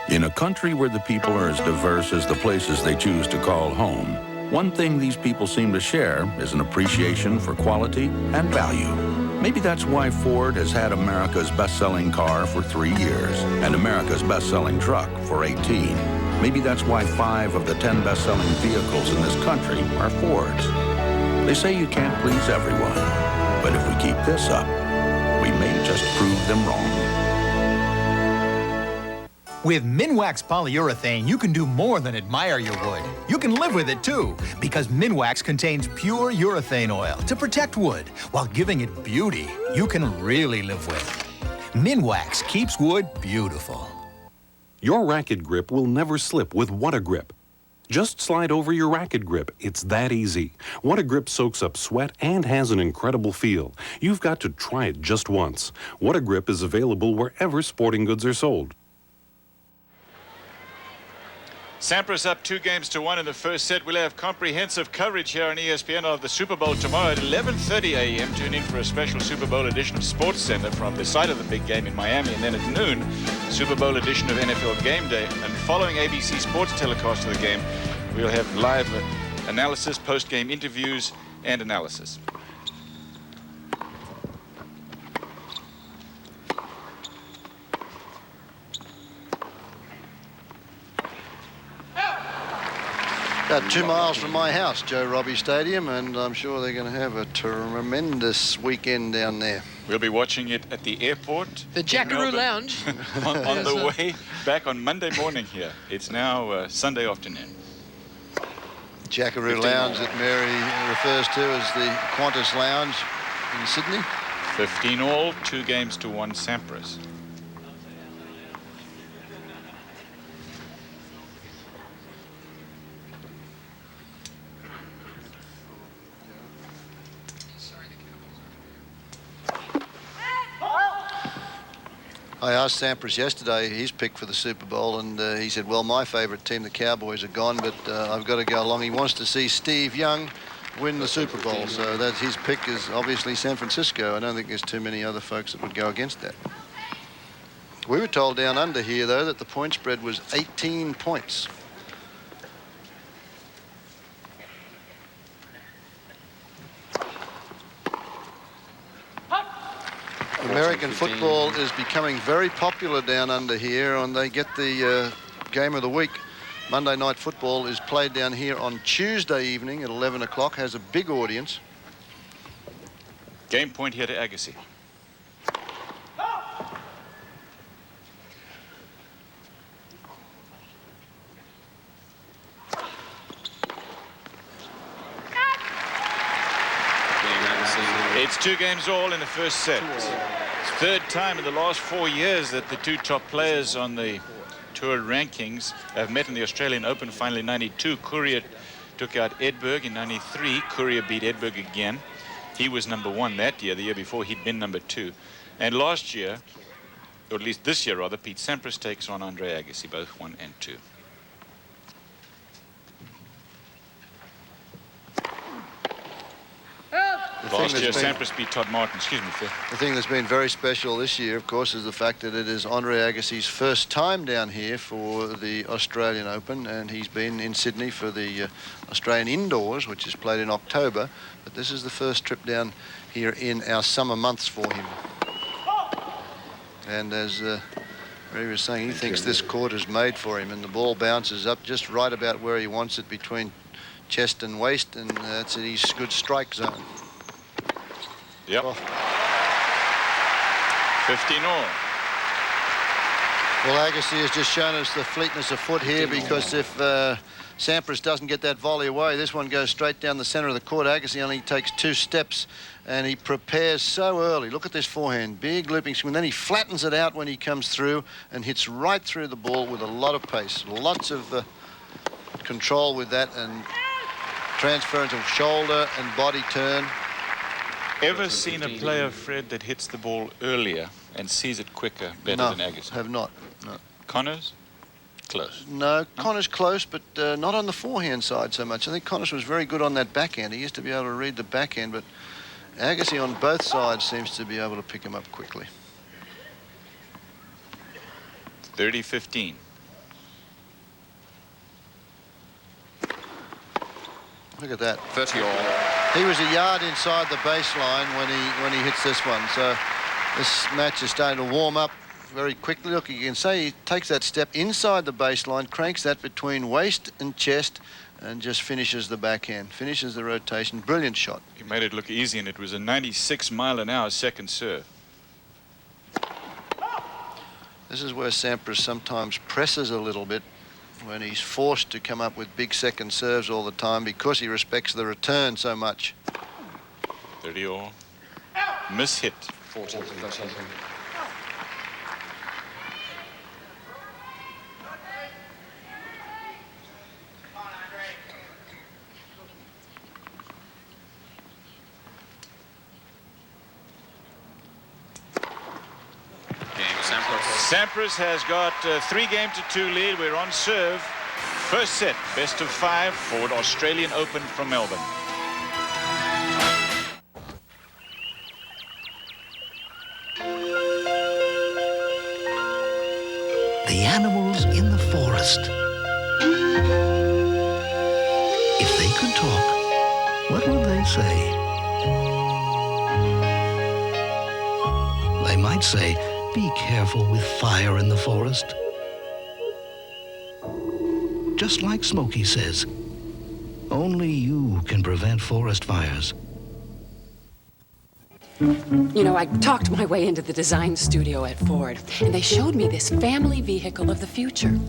In a country where the people are as diverse as the places they choose to call home, one thing these people seem to share is an appreciation for quality and value. Maybe that's why Ford has had America's best-selling car for 3 years and America's best-selling truck for 18. Maybe that's why 5 of the 10 best-selling vehicles in this country are Fords. They say you can't please everyone, but if we keep this up, we may just prove them wrong. With Minwax polyurethane, you can do more than admire your wood. You can live with it too, because Minwax contains pure urethane oil to protect wood while giving it beauty you can really live with. Minwax keeps wood beautiful. Your racket grip will never slip with What-A-Grip. Just slide over your racket grip. It's that easy. What-A-Grip soaks up sweat and has an incredible feel. You've got to try it just once. What-A-Grip is available wherever sporting goods are sold. Sampras up 2 games to 1 in the first set. We'll have comprehensive coverage here on ESPN of the Super Bowl tomorrow at 11:30 a.m. Tune in for a special Super Bowl edition of Sports Center from the site of the big game in Miami. And then at noon, Super Bowl edition of NFL Game Day. And following ABC Sports telecast of the game, we'll have live analysis, post-game interviews, and analysis. About 2 miles from my house, Joe Robbie Stadium, and I'm sure they're going to have a tremendous weekend down there. We'll be watching it at the airport. The Jackaroo Lounge. on the way back on Monday morning here. It's now Sunday afternoon. Jackaroo Lounge that Mary refers to as the Qantas Lounge in Sydney. 15 all, 2 games to 1 Sampras. I asked Sampras yesterday his pick for the Super Bowl, and he said, well, my favourite team, the Cowboys, are gone, but I've got to go along. He wants to see Steve Young win the Super Bowl, so that's his pick is obviously San Francisco. I don't think there's too many other folks that would go against that. We were told down under here, though, that the point spread was 18 points. American football is becoming very popular down under here, and they get the game of the week. Monday Night Football is played down here on Tuesday evening at 11 o'clock, has a big audience. Game point here to Agassi. It's 2 games all in the first set. It's the third time in the last 4 years that the 2 top players on the tour rankings have met in the Australian Open. Finally, 92. Courier took out Edberg in 93. Courier beat Edberg again. He was number 1 that year. The year before, he'd been number 2. And last year, or at least this year rather, Pete Sampras takes on Andre Agassi, both 1 and 2. Last year, Sampras beat Todd Martin. Excuse me, Phil. The thing that's been very special this year, of course, is the fact that it is Andre Agassi's first time down here for the Australian Open, and he's been in Sydney for the Australian Indoors, which is played in October. But this is the first trip down here in our summer months for him. And as Ray was saying, he thinks this court is made for him, and the ball bounces up just right about where he wants it, between chest and waist, and that's in his good strike zone. Yep. 15 all. Well, Agassi has just shown us the fleetness of foot here, because if Sampras doesn't get that volley away, this one goes straight down the center of the court. Agassi only takes 2 steps, and he prepares so early. Look at this forehand, big looping swing. Then he flattens it out when he comes through and hits right through the ball with a lot of pace. Lots of control with that, and transference of shoulder and body turn. Ever seen a player, Fred, that hits the ball earlier and sees it quicker better than Agassi? No, have not. No. Connors? Close. No, Connors close, but not on the forehand side so much. I think Connors was very good on that backhand. He used to be able to read the backhand, but Agassi on both sides seems to be able to pick him up quickly. 30-15. Look at that. 30 all. He was a yard inside the baseline when he hits this one. So this match is starting to warm up very quickly. Look, you can say he takes that step inside the baseline, cranks that between waist and chest, and just finishes the backhand, finishes the rotation. Brilliant shot. He made it look easy, and it was a 96-mile-an-hour second serve. This is where Sampras sometimes presses a little bit, when he's forced to come up with big second serves all the time, because he respects the return so much. 30 all. Miss hit. 40. Sampras has got 3-2 lead. We're on serve. First set, best of 5 for the Australian Open from Melbourne. The animals in the forest. If they could talk, what would they say? They might say, be careful with fire in the forest. Just like Smokey says, only you can prevent forest fires. You know, I talked my way into the design studio at Ford, and they showed me this family vehicle of the future.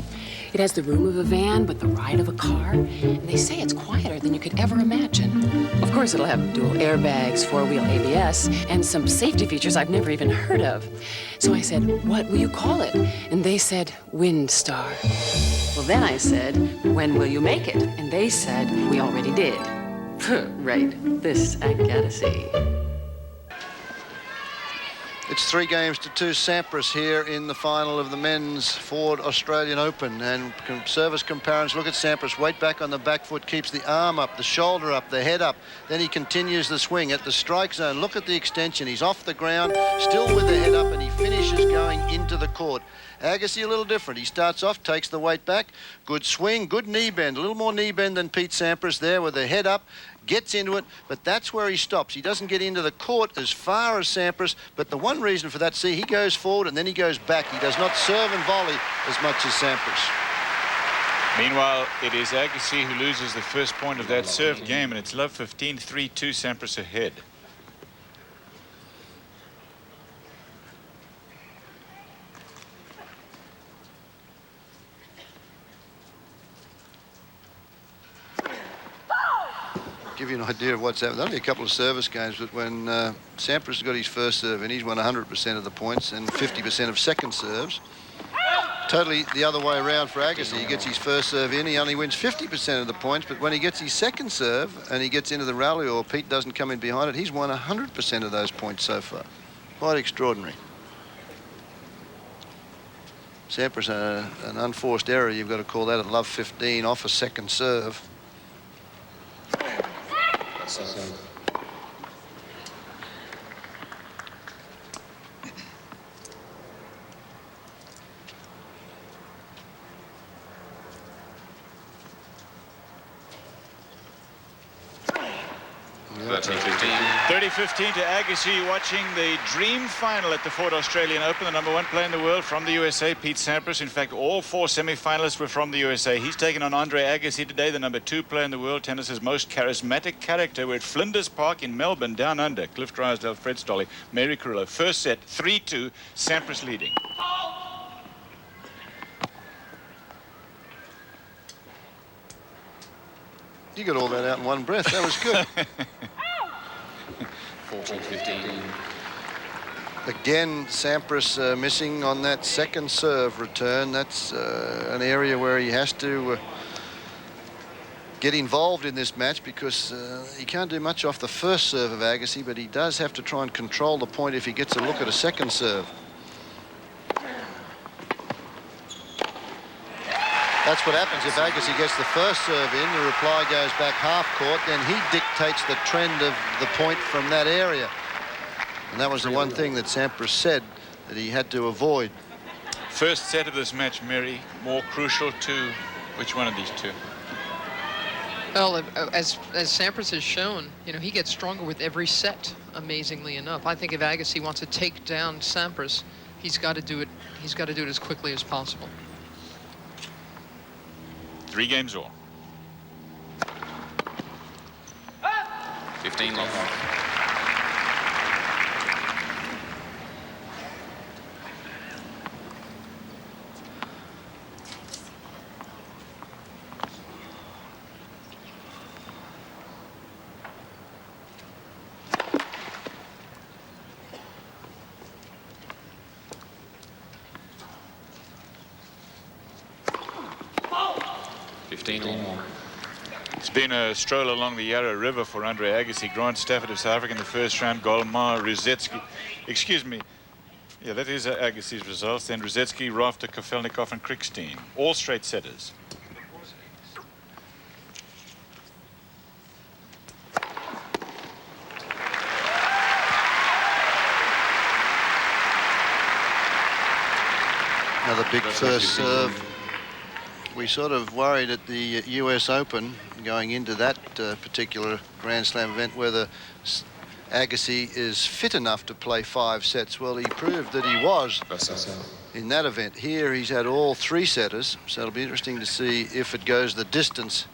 It has the room of a van, but the ride of a car, and they say it's quieter than you could ever imagine. Of course, it'll have dual airbags, 4-wheel ABS, and some safety features I've never even heard of. So I said, what will you call it? And they said, Windstar. Well, then I said, when will you make it? And they said, we already did. Right, this Agassi. It's 3-2 Sampras here in the final of the men's Ford Australian Open. And service comparisons, look at Sampras, weight back on the back foot, keeps the arm up, the shoulder up, the head up. Then he continues the swing at the strike zone. Look at the extension. He's off the ground, still with the head up, and he finishes going into the court. Agassi a little different. He starts off, takes the weight back, good swing, good knee bend, a little more knee bend than Pete Sampras there with the head up. Gets into it, but that's where he stops. He doesn't get into the court as far as Sampras, but the one reason for that, see, he goes forward and then he goes back. He does not serve and volley as much as Sampras. Meanwhile, it is Agassi who loses the first point of that serve game, and it's love 15, 3-2, Sampras ahead. Give you an idea of what's happened. Only a couple of service games, but when Sampras got his first serve and he's won 100% of the points and 50% of second serves. Totally the other way around for Agassi. He gets his first serve in, he only wins 50% of the points, but when he gets his second serve and he gets into the rally or Pete doesn't come in behind it, he's won 100% of those points so far. Quite extraordinary. Sampras, an unforced error, you've got to call that at love 15 off a second serve. Yeah. 30-15 to Agassi, watching the dream final at the Ford Australian Open. The #1 player in the world from the USA, Pete Sampras. In fact, all 4 semi-finalists were from the USA. He's taken on Andre Agassi today, the #2 player in the world, tennis's most charismatic character. We're at Flinders Park in Melbourne, down under. Cliff Drysdale, Fred Stolle, Mary Carrillo. First set, 3-2, Sampras leading. You got all that out in one breath. That was good. 14-15. Again, Sampras missing on that second serve return. That's an area where he has to get involved in this match because he can't do much off the first serve of Agassi, but he does have to try and control the point if he gets a look at a second serve. That's what happens if Agassi gets the first serve in, the reply goes back half court, then he dictates the trend of the point from that area. And that was the one thing that Sampras said that he had to avoid. First set of this match, Mary, more crucial to which one of these two? Well, as Sampras has shown, you know, he gets stronger with every set, amazingly enough. I think if Agassi wants to take down Sampras, he's got to do it. He's got to do it as quickly as possible. 3 games all. 15 love. It's been a stroll along the Yarra River for Andre Agassi. Grant Stafford of South Africa in the first round. Golmar, Ruzetsky. Excuse me. Yeah, that is Agassi's results. Then Ruzetsky, Rafter, Kafelnikov, and Krickstein. All straight setters. Another big first serve. We sort of worried at the US Open going into that particular Grand Slam event whether Agassi is fit enough to play 5 sets. Well, he proved that he was in that event. Here he's had all 3 setters, so it'll be interesting to see if it goes the distance,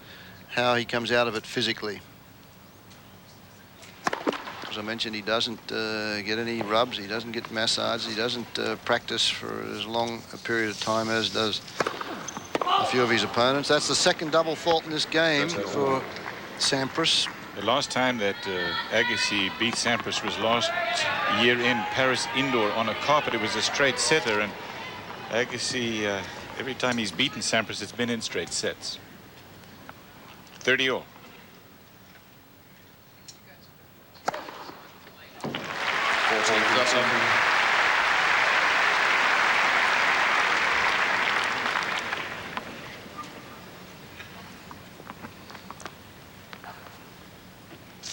how he comes out of it physically. As I mentioned, he doesn't get any rubs, he doesn't get massages, he doesn't practice for as long a period of time as does a few of his opponents. That's the second double fault in this game for Sampras. The last time that Agassi beat Sampras was last year in Paris indoor on a carpet. It was a straight setter, and Agassi, every time he's beaten Sampras, it's been in straight sets. 30-all.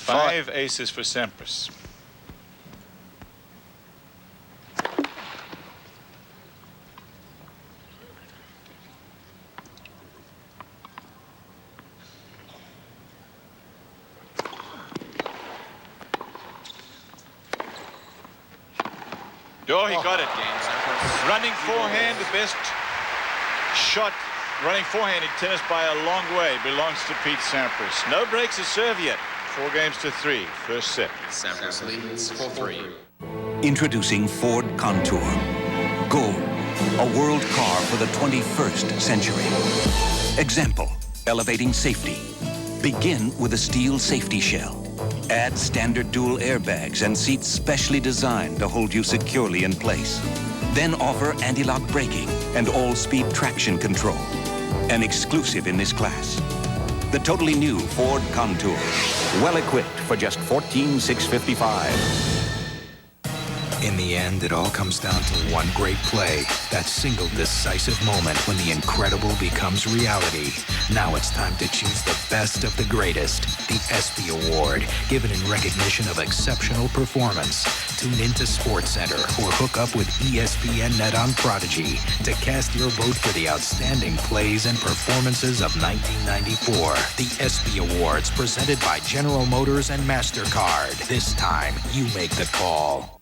5 aces for Sampras. Oh, he got it. Running forehand, the best shot. Running forehand in tennis by a long way belongs to Pete Sampras. No breaks a serve yet. 4 games to 3. First set. Sampras leads 4-3. Introducing Ford Contour. Gold, a world car for the 21st century. Example, elevating safety. Begin with a steel safety shell. Add standard dual airbags and seats specially designed to hold you securely in place. Then offer anti-lock braking and all-speed traction control. An exclusive in this class. The totally new Ford Contour. Well equipped for just $14,655. In the end, it all comes down to one great play. That single decisive moment when the incredible becomes reality. Now it's time to choose the best of the greatest. The ESPY Award, given in recognition of exceptional performance. Tune into SportsCenter or hook up with ESPN Net on Prodigy to cast your vote for the outstanding plays and performances of 1994. The ESPY Awards, presented by General Motors and MasterCard. This time, you make the call.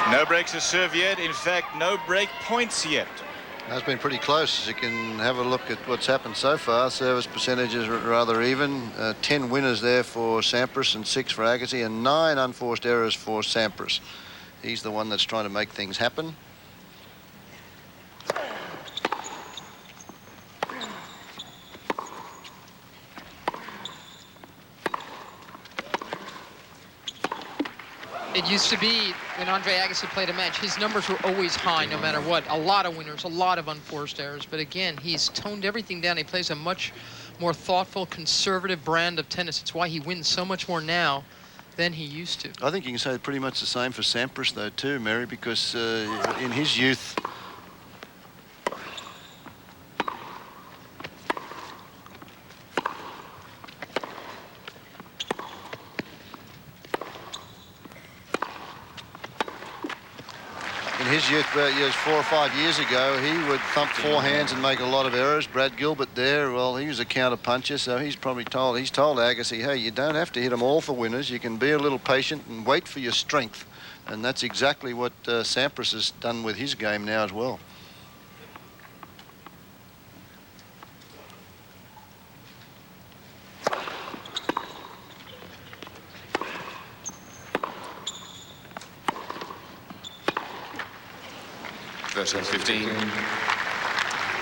No breaks a serve yet. In fact, no break points yet. That's been pretty close. You can have a look at what's happened so far. Service percentages are rather even. 10 winners there for Sampras and 6 for Agassi, and 9 unforced errors for Sampras. He's the one that's trying to make things happen. It used to be when Andre Agassi played a match, his numbers were always high no matter what. A lot of winners, a lot of unforced errors. But again, he's toned everything down. He plays a much more thoughtful, conservative brand of tennis. It's why he wins so much more now than he used to. I think you can say pretty much the same for Sampras, though, too, Mary, because in his youth, just 4 or 5 years ago, he would thump forehands and make a lot of errors. Brad Gilbert there, well, he was a counter puncher, so he's probably told Agassi, hey, you don't have to hit them all for winners. You can be a little patient and wait for your strength. And that's exactly what Sampras has done with his game now as well. Version 15.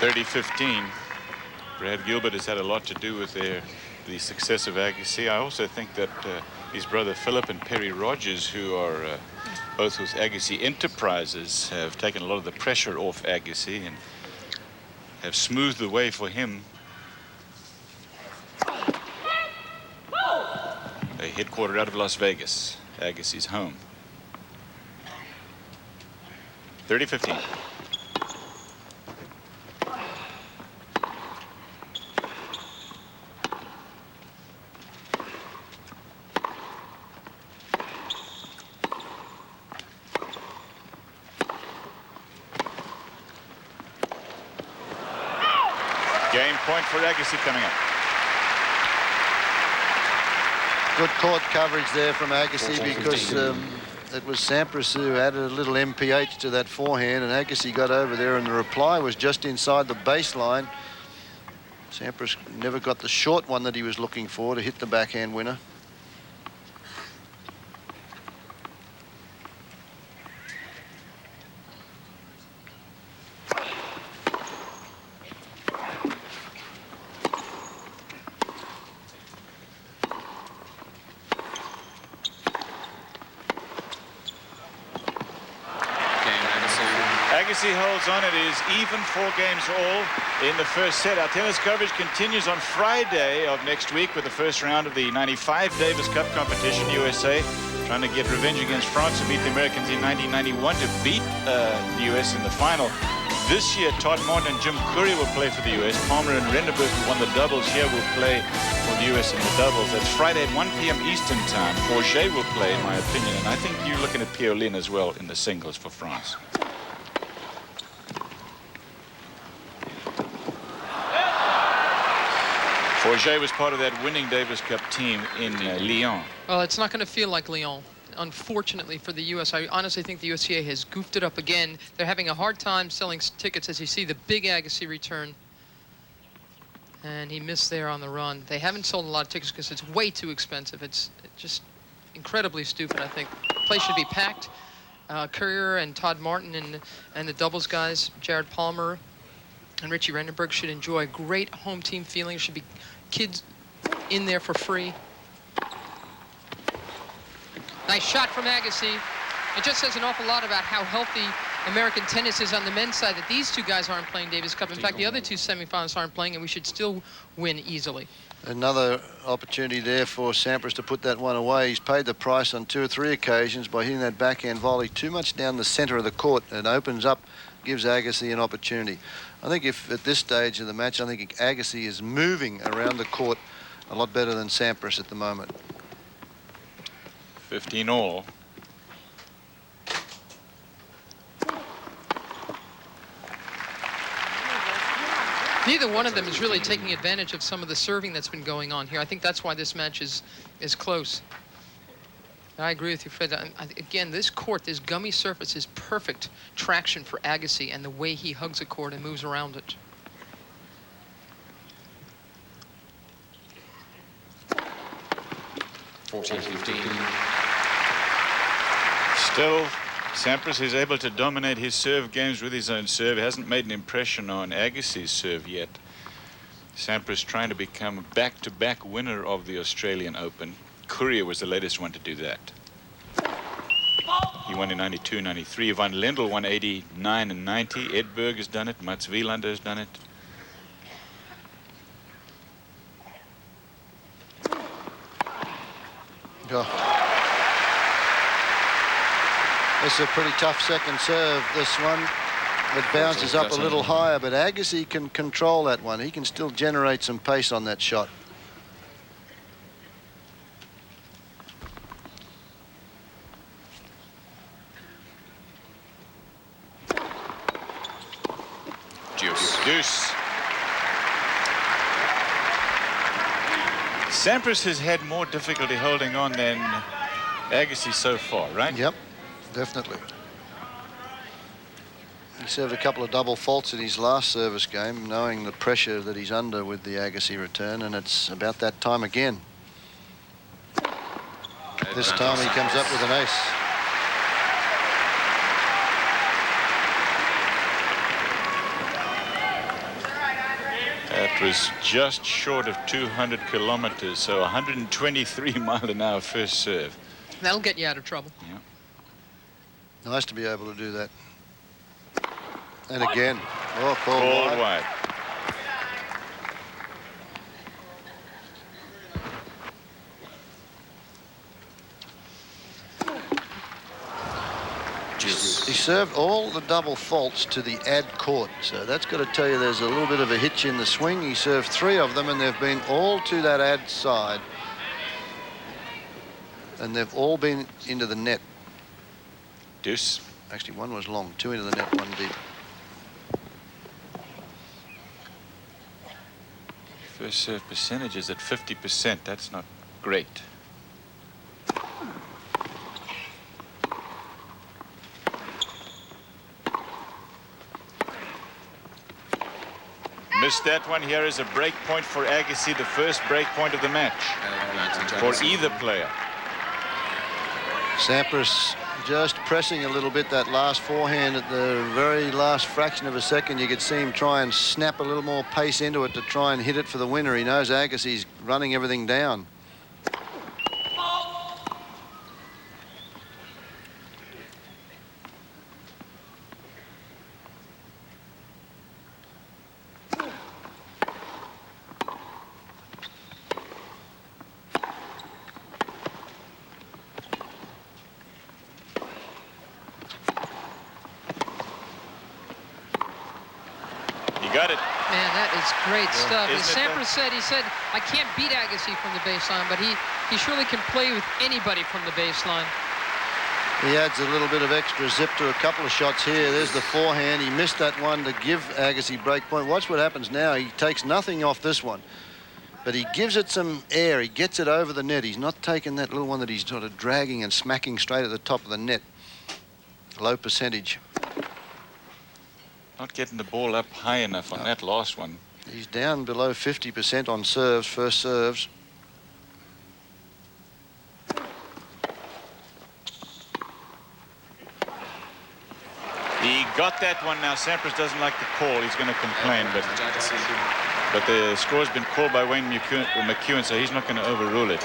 30-15. Brad Gilbert has had a lot to do with the success of Agassi. I also think that his brother Philip and Perry Rogers, who are both with Agassi Enterprises, have taken a lot of the pressure off Agassi and have smoothed the way for him. They headquartered out of Las Vegas, Agassi's home. 30-15. Game point for Agassi coming up. Good court coverage there from Agassi because it was Sampras who added a little MPH to that forehand, and Agassi got over there, and the reply was just inside the baseline. Sampras never got the short one that he was looking for to hit the backhand winner. Agassi holds on. It is even 4 games all in the first set. Our tennis coverage continues on Friday of next week with the first round of the 95 Davis Cup competition. USA trying to get revenge against France, who beat the Americans in 1991 to beat the US in the final. This year, Todd Martin and Jim Courier will play for the US. Palmer and Renderberg, who won the doubles here, will play for the US in the doubles. That's Friday at 1 p.m. Eastern time. Forget will play, in my opinion, and I think you're looking at Piolin as well in the singles for France. Forget was part of that winning Davis Cup team in Lyon. Well, it's not going to feel like Lyon, unfortunately, for the U.S. I honestly think the USTA has goofed it up again. They're having a hard time selling tickets, as you see the big Agassi return. And he missed there on the run. They haven't sold a lot of tickets because it's way too expensive. It's just incredibly stupid, I think. The place should be packed. Courier and Todd Martin and the doubles guys, Jared Palmer and Richie Rendenberg, should enjoy a great home team feeling. There should be kids in there for free. Nice shot from Agassi. It just says an awful lot about how healthy American tennis is on the men's side, that these two guys aren't playing Davis Cup. In fact, the other two semifinalists aren't playing, and we should still win easily. Another opportunity there for Sampras to put that one away. He's paid the price on 2 or 3 occasions by hitting that backhand volley too much down the center of the court. It opens up, gives Agassi an opportunity. I think if at this stage of the match, I think Agassi is moving around the court a lot better than Sampras at the moment. 15 all. Neither one of them is really taking advantage of some of the serving that's been going on here. I think that's why this match is close. I agree with you, Fred. Again, this court, this gummy surface is perfect traction for Agassi and the way he hugs a court and moves around it. Still, Sampras is able to dominate his serve games with his own serve. He hasn't made an impression on Agassi's serve yet. Sampras trying to become a back-to-back winner of the Australian Open. Courier was the latest one to do that. He won in 92, 93. Van Lendl won 89 and 90. Edberg has done it. Mats Wilander has done it. This is a pretty tough second serve, this one. It bounces up a little higher, but Agassi can control that one. He can still generate some pace on that shot. Deuce. Sampras has had more difficulty holding on than Agassi so far, right? Yep, definitely. He served a couple of double faults in his last service game, knowing the pressure that he's under with the Agassi return, and it's about that time again. This time he comes up with an ace. That was just short of 200 kilometers, so 123 mile-an-hour first serve. That'll get you out of trouble. Yeah. Nice to be able to do that. And again, oh, called wide. He served all the double faults to the ad court, so that's got to tell you there's a little bit of a hitch in the swing. He served 3 of them, and they've been all to that ad side, and they've all been into the net. Deuce. Actually, one was long, 2 into the net, 1 deep. First serve percentage is at 50%. That's not great. Missed that one. Here is a break point for Agassi, the first break point of the match for either player. Sampras just pressing a little bit that last forehand at the very last fraction of a second. You could see him try and snap a little more pace into it to try and hit it for the winner. He knows Agassi's running everything down. got it. Man, that is great stuff. As Isn't it, Sampras said, he said, I can't beat Agassi from the baseline, but he surely can play with anybody from the baseline. He adds a little bit of extra zip to a couple of shots here. There's the forehand. He missed that one to give Agassi break point. Watch what happens now. He takes nothing off this one, but he gives it some air. He gets it over the net. He's not taking that little one that he's sort of dragging and smacking straight at the top of the net. Low percentage. Not getting the ball up high enough on that last one. He's down below 50% on serves, first serves. He got that one now. Sampras doesn't like the call. He's going to complain, but the score's been called by Wayne McEwen, so he's not going to overrule it.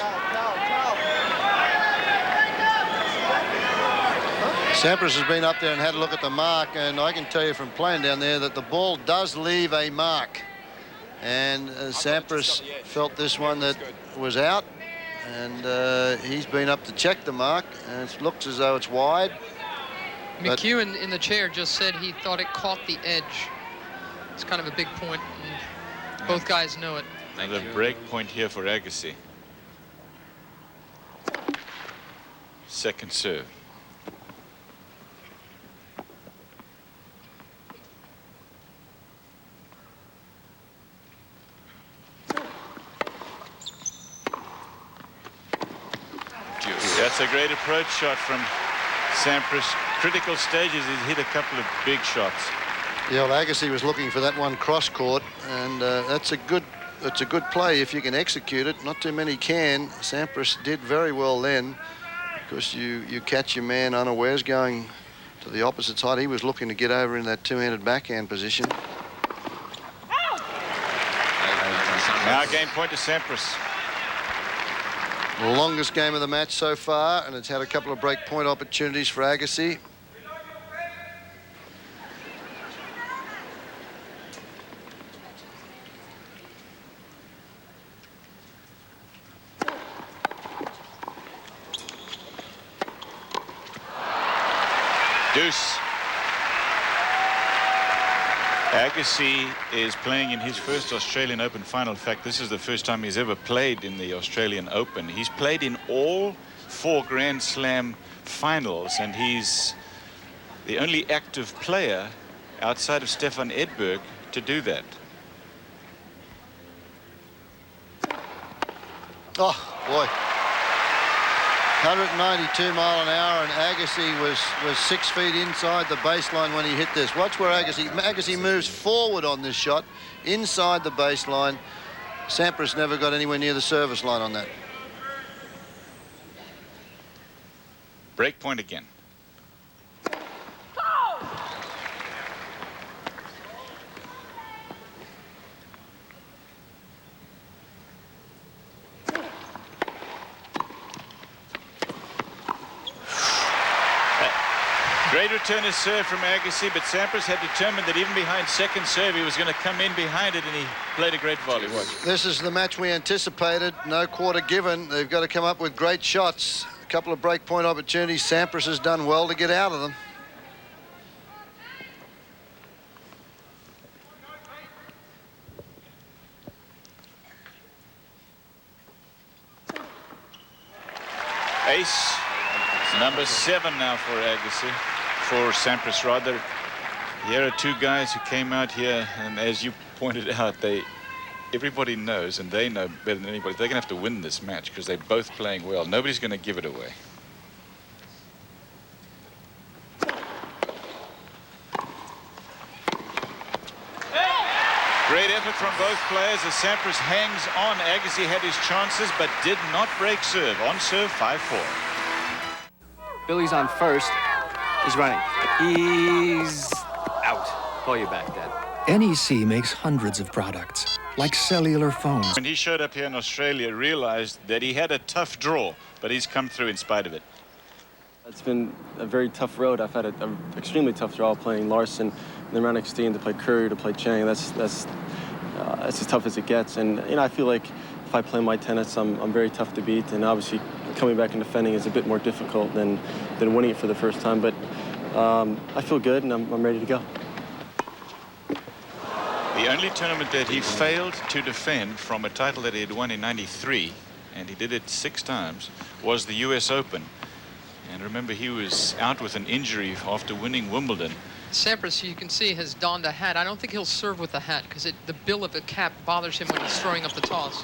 Sampras has been up there and had a look at the mark, and I can tell you from playing down there that the ball does leave a mark. And Sampras felt this one that was out, and he's been up to check the mark, and it looks as though it's wide. McEwen in the chair just said he thought it caught the edge. It's kind of a big point, and both guys know it. Another break point here for Agassi. Second serve. That's a great approach shot from Sampras. Critical stages, he's hit a couple of big shots. Yeah, well, Agassi was looking for that one cross court, and it's a good play if you can execute it. Not too many can. Sampras did very well then, because you catch your man unawares going to the opposite side. He was looking to get over in that two-handed backhand position. Now game point to Sampras. The longest game of the match so far, and it's had a couple of break point opportunities for Agassi. Deuce. Agassi is playing in his first Australian Open final. In fact, this is the first time he's ever played in the Australian Open. He's played in all 4 Grand Slam finals, and he's the only active player outside of Stefan Edberg to do that. Oh, boy. 192 mile an hour, and Agassi was 6 feet inside the baseline when he hit this. Watch where Agassi moves forward on this shot, inside the baseline. Sampras never got anywhere near the service line on that. Break point again. Great return of serve from Agassi, but Sampras had determined that even behind second serve, he was going to come in behind it, and he played a great volley. Watch. This is the match we anticipated. No quarter given. They've got to come up with great shots. A couple of break point opportunities. Sampras has done well to get out of them. Ace number 7 now for Agassi. For Sampras, rather. Here are 2 guys who came out here, and as you pointed out, everybody knows, and they know better than anybody, they're going to have to win this match because they're both playing well. Nobody's going to give it away. Great effort from both players as Sampras hangs on. Agassi had his chances, but did not break serve. On serve, 5-4. Billy's on first. He's running. He's out. Call you back, Dad. NEC makes hundreds of products, like cellular phones. When he showed up here in Australia, realized that he had a tough draw, but he's come through in spite of it. It's been a very tough road. I've had an extremely tough draw playing Larson, and then round 16 to play Curry, to play Chang. That's as tough as it gets. And I feel like if I play my tennis, I'm very tough to beat. And obviously, coming back and defending is a bit more difficult than winning it for the first time. But I feel good, and I'm ready to go. The only tournament that he failed to defend from a title that he had won in '93, and he did it 6 times, was the US Open. And remember, he was out with an injury after winning Wimbledon. Sampras, you can see, has donned a hat. I don't think he'll serve with the hat because the bill of the cap bothers him when he's throwing up the toss.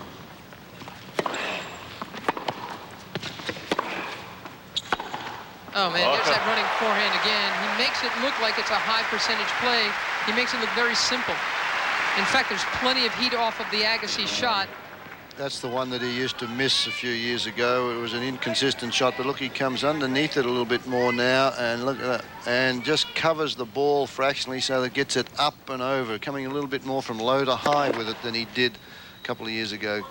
Oh, man, there's that running forehand again. He makes it look like it's a high percentage play. He makes it look very simple. In fact, there's plenty of heat off of the Agassi shot. That's the one that he used to miss a few years ago. It was an inconsistent shot, but look, he comes underneath it a little bit more now, and look at that, and just covers the ball fractionally so that gets it up and over, coming a little bit more from low to high with it than he did a couple of years ago.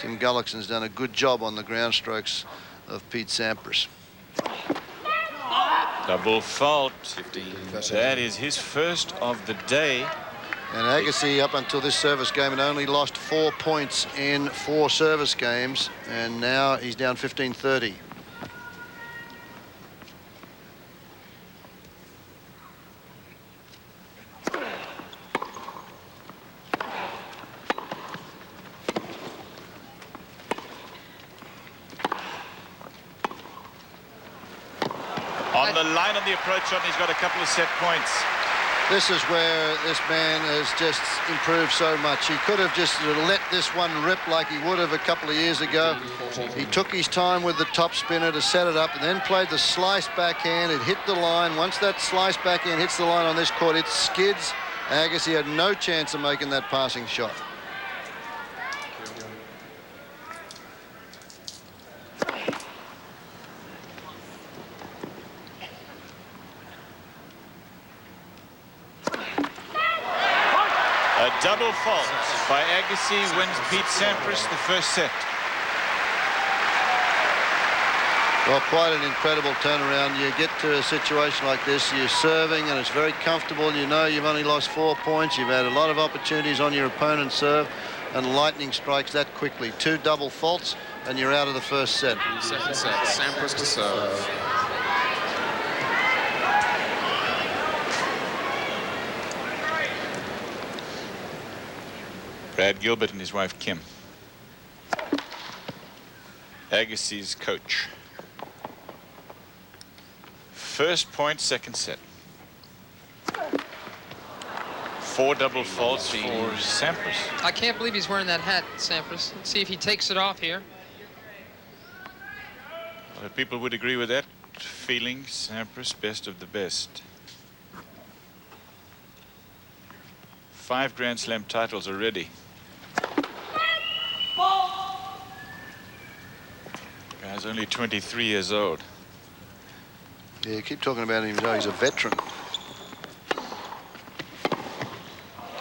Tim Gullickson's done a good job on the ground strokes of Pete Sampras. Double fault. That is his first of the day. And Agassi, up until this service game, had only lost 4 points in 4 service games, and now he's down 15-30. On the line on the approach shot, he's got a couple of set points. This is where this man has just improved so much. He could have just let this one rip like he would have a couple of years ago. He took his time with the top spinner to set it up and then played the slice backhand. It hit the line. Once that slice backhand hits the line on this court, it skids. Agassi had no chance of making that passing shot. Double fault by Agassi wins Pete Sampras the first set. Well, quite an incredible turnaround. You get to a situation like this, you're serving and it's very comfortable. You know you've only lost 4 points. You've had a lot of opportunities on your opponent's serve, and lightning strikes that quickly. 2 double faults and you're out of the first set. Second set, Sampras to serve. Brad Gilbert and his wife Kim. Agassi's coach. First point, second set. 4 double faults for Sampras. I can't believe he's wearing that hat, Sampras. Let's see if he takes it off here. Well, people would agree with that feeling. Sampras, best of the best. 5 Grand Slam titles already. Guy's only 23 years old. Yeah, you keep talking about him as though he's a veteran.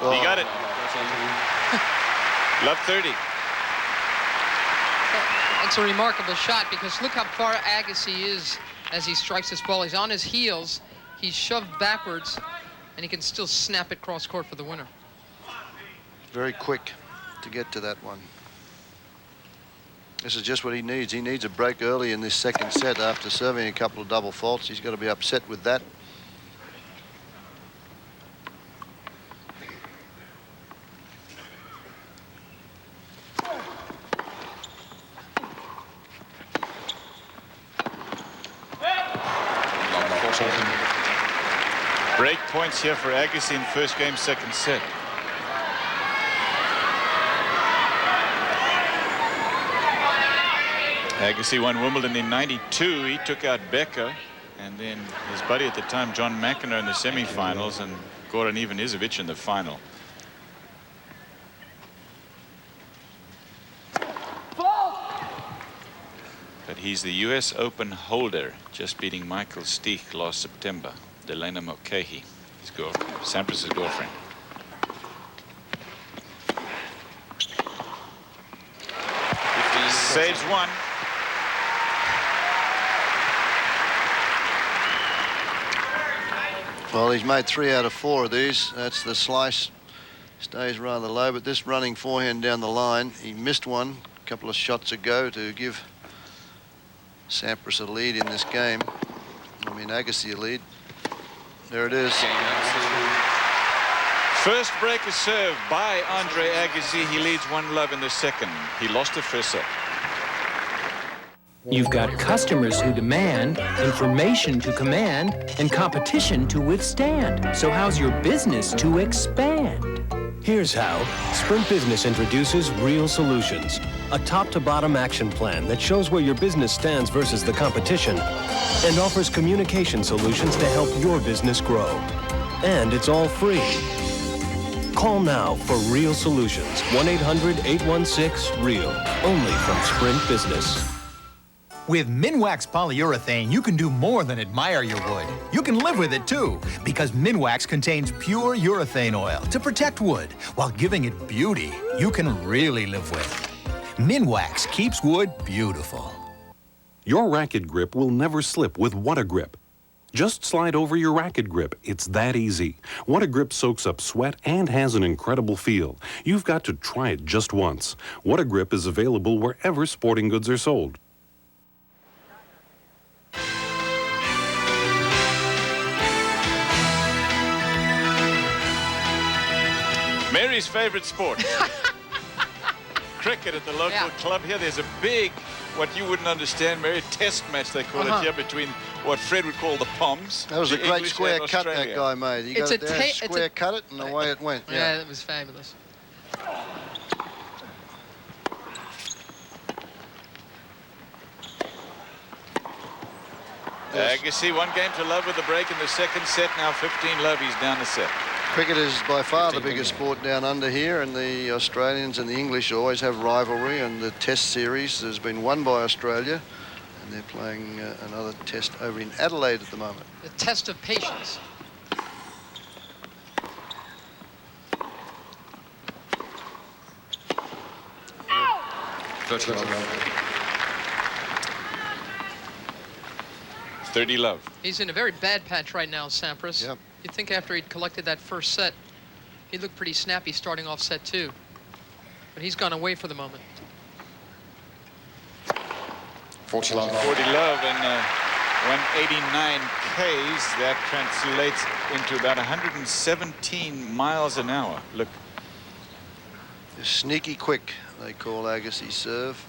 Oh. He got it. Love 30. It's a remarkable shot because look how far Agassi is as he strikes this ball. He's on his heels. He's shoved backwards, and he can still snap it cross court for the winner. Very quick to get to that one. This is just what he needs. He needs a break early in this second set after serving a couple of double faults. He's got to be upset with that. Break points here for Agassi in first game, second set. Agassi won Wimbledon in '92. He took out Becker, and then his buddy at the time, John McEnroe, in the semifinals, and Goran Ivanisevic in the final. But he's the US Open holder, just beating Michael Stich last September. Delana Mulcahy, his girlfriend, Sampras' girlfriend. Saves one. Well, he's made 3 out of 4 of these. That's the slice. Stays rather low, but this running forehand down the line, he missed one a couple of shots ago to give Sampras a lead in this game. I mean, Agassi a lead. There it is. First break is served by Andre Agassi. He leads 1-love in the second. He lost the first set. You've got customers who demand, information to command, and competition to withstand. So how's your business to expand? Here's how. Sprint Business introduces Real Solutions, a top-to-bottom action plan that shows where your business stands versus the competition and offers communication solutions to help your business grow. And it's all free. Call now for Real Solutions. 1-800-816-REAL. Only from Sprint Business. With Minwax polyurethane, you can do more than admire your wood. You can live with it too, because Minwax contains pure urethane oil to protect wood while giving it beauty you can really live with. Minwax keeps wood beautiful. Your racket grip will never slip with What-A-Grip. Just slide over your racket grip. It's that easy. What-A-Grip soaks up sweat and has an incredible feel. You've got to try it just once. What-A-Grip is available wherever sporting goods are sold. Mary's favorite sport. Cricket at the local club here. There's a big, what you wouldn't understand, Mary, test match they call it here between what Fred would call the Poms. That was a great English square and cut Australia. that guy made. He got it there, square cut it, and away it went. Yeah, that was fabulous. Agassi, 1-game-to-love with the break in the second set. Now 15-love. He's down the set. Cricket is by far the biggest sport down under here, and the Australians and the English always have rivalry, and the test series has been won by Australia, and they're playing another test over in Adelaide at the moment. The test of patience. Virtual. 30-love. He's in a very bad patch right now, Sampras. Yep. You'd think after he'd collected that first set, he looked pretty snappy starting off set 2. But he's gone away for the moment. 40-love. 40-love and 189 Ks. That translates into about 117 miles an hour. Look. Sneaky quick, they call Agassi's serve.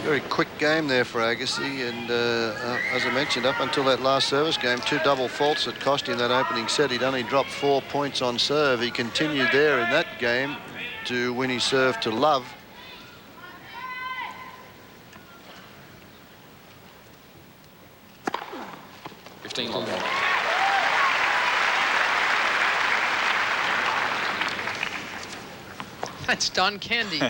Very quick game there for Agassi, and as I mentioned, up until that last service game, 2 double faults that cost him that opening set. He'd only dropped 4 points on serve. He continued there in that game to win his serve to love. That's Don Candy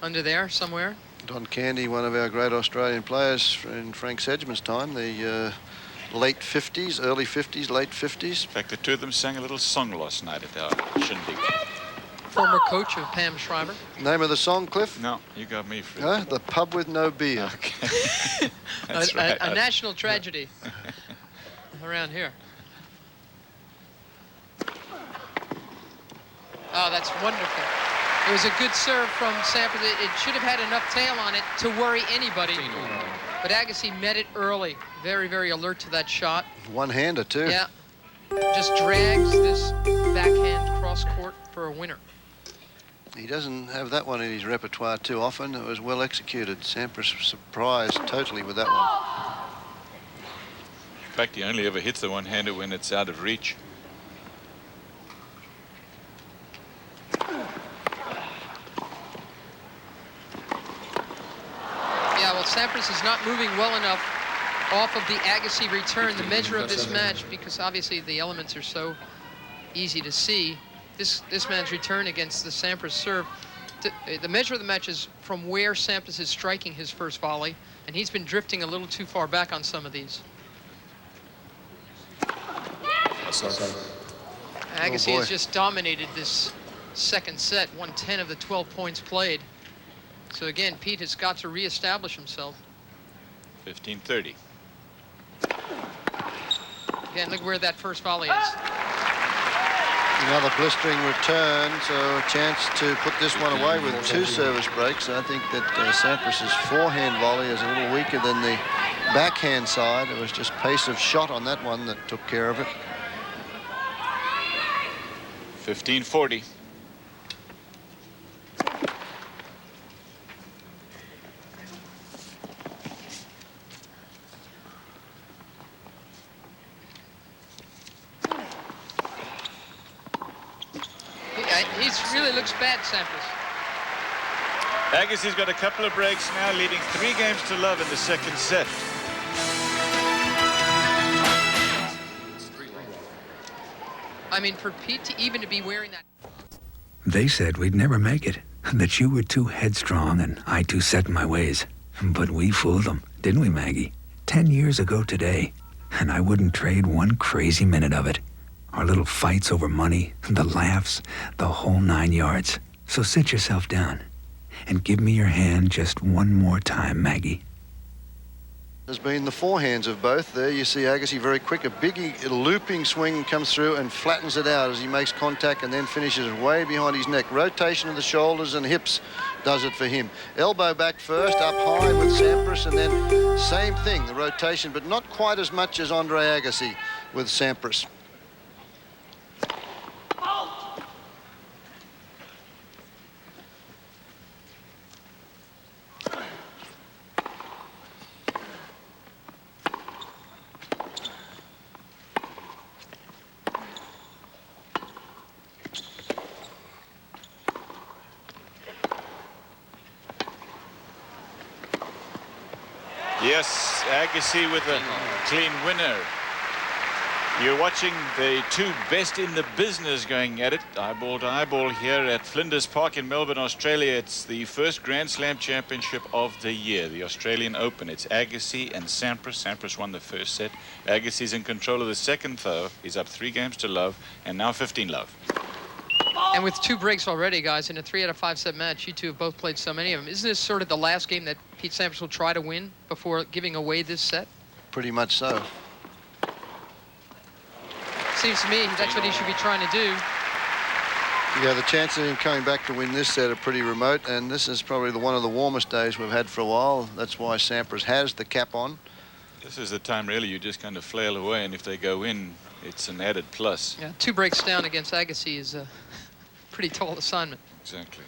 under there somewhere. Don Candy, one of our great Australian players in Frank Sedgman's time, the late 50s, early 50s, late 50s. In fact, the two of them sang a little song last night at our shindig. Former coach of Pam Shriver. Name of the song, Cliff? No, you got me, Fred. Huh? The Pub with No Beer. Okay. That's right. A national tragedy around here. Oh, that's wonderful. It was a good serve from Sampras. It should have had enough tail on it to worry anybody. But Agassi met it early. Very, very alert to that shot. One-hander, too. Yeah. Just drags this backhand cross-court for a winner. He doesn't have that one in his repertoire too often. It was well executed. Sampras was surprised totally with that one. In fact, he only ever hits the one-hander when it's out of reach. Yeah, well, Sampras is not moving well enough off of the Agassi return. The measure of this match, because obviously the elements are so easy to see, this man's return against the Sampras serve, the measure of the match is from where Sampras is striking his first volley, and he's been drifting a little too far back on some of these. Agassi has just dominated this second set, 110 of the 12 points played. So again, Pete has got to reestablish himself. 15-30. Again, look where that first volley is. Another blistering return, so a chance to put this one away with 2 service breaks. I think that Sampras' forehand volley is a little weaker than the backhand side. It was just pace of shot on that one that took care of it. 15-40. He really looks bad, Sampras. Agassi's got a couple of breaks now, leading 3 games to love in the second set. I mean, for Pete to even to be wearing that. They said we'd never make it, that you were too headstrong and I too set in my ways. But we fooled them, didn't we, Maggie? 10 years ago today, and I wouldn't trade one crazy minute of it. Our little fights over money, the laughs, the whole 9 yards. So sit yourself down and give me your hand just one more time, Maggie. Has been the forehands of both. There you see Agassi very quick. A big looping swing comes through and flattens it out as he makes contact and then finishes way behind his neck. Rotation of the shoulders and hips does it for him. Elbow back first, up high with Sampras, and then same thing, the rotation, but not quite as much as Andre Agassi with Sampras. Yes, Agassi with a clean winner. You're watching the 2 best in the business going at it, eyeball to eyeball here at Flinders Park in Melbourne, Australia. It's the first Grand Slam championship of the year, the Australian Open. It's Agassi and Sampras. Sampras won the first set. Agassi's in control of the second, though. He's up 3 games to love, and now 15 love. And with 2 breaks already, guys, in a 3 out of 5 set match, you two have both played so many of them. Isn't this sort of the last game that Pete Sampras will try to win before giving away this set? Pretty much so. Seems to me that's what he should be trying to do. Yeah, the chances of him coming back to win this set are pretty remote, and this is probably one of the warmest days we've had for a while. That's why Sampras has the cap on. This is the time, really, you just kind of flail away, and if they go in, it's an added plus. Yeah, 2 breaks down against Agassi is a pretty tall assignment. Exactly.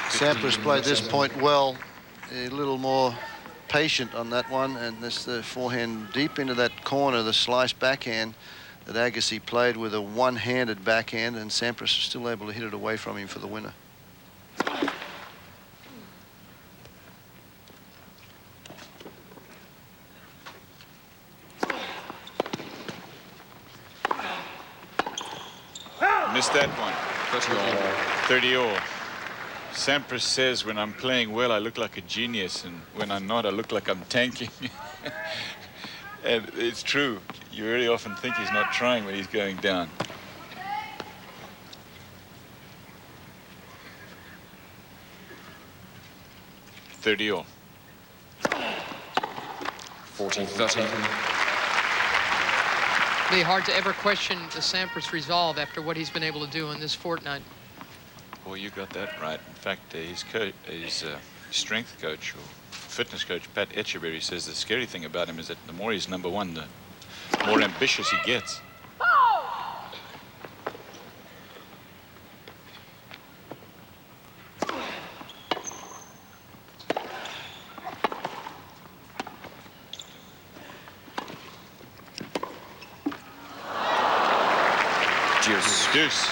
Sampras played this point well, a little more patient on that one, and this the forehand deep into that corner, the slice backhand that Agassi played with a one-handed backhand, and Sampras is still able to hit it away from him for the winner. Missed that one. 30 all. Sampras says, when I'm playing well, I look like a genius, and when I'm not, I look like I'm tanking. And it's true. You very often think he's not trying when he's going down. $30 all. 14-13. Be hard to ever question the Sampras resolve after what he's been able to do in this fortnight. Well, you got that right. In fact, his strength coach or fitness coach, Pat Etcheberry, says the scary thing about him is that the more he's number 1, the more ambitious he gets. Deuce.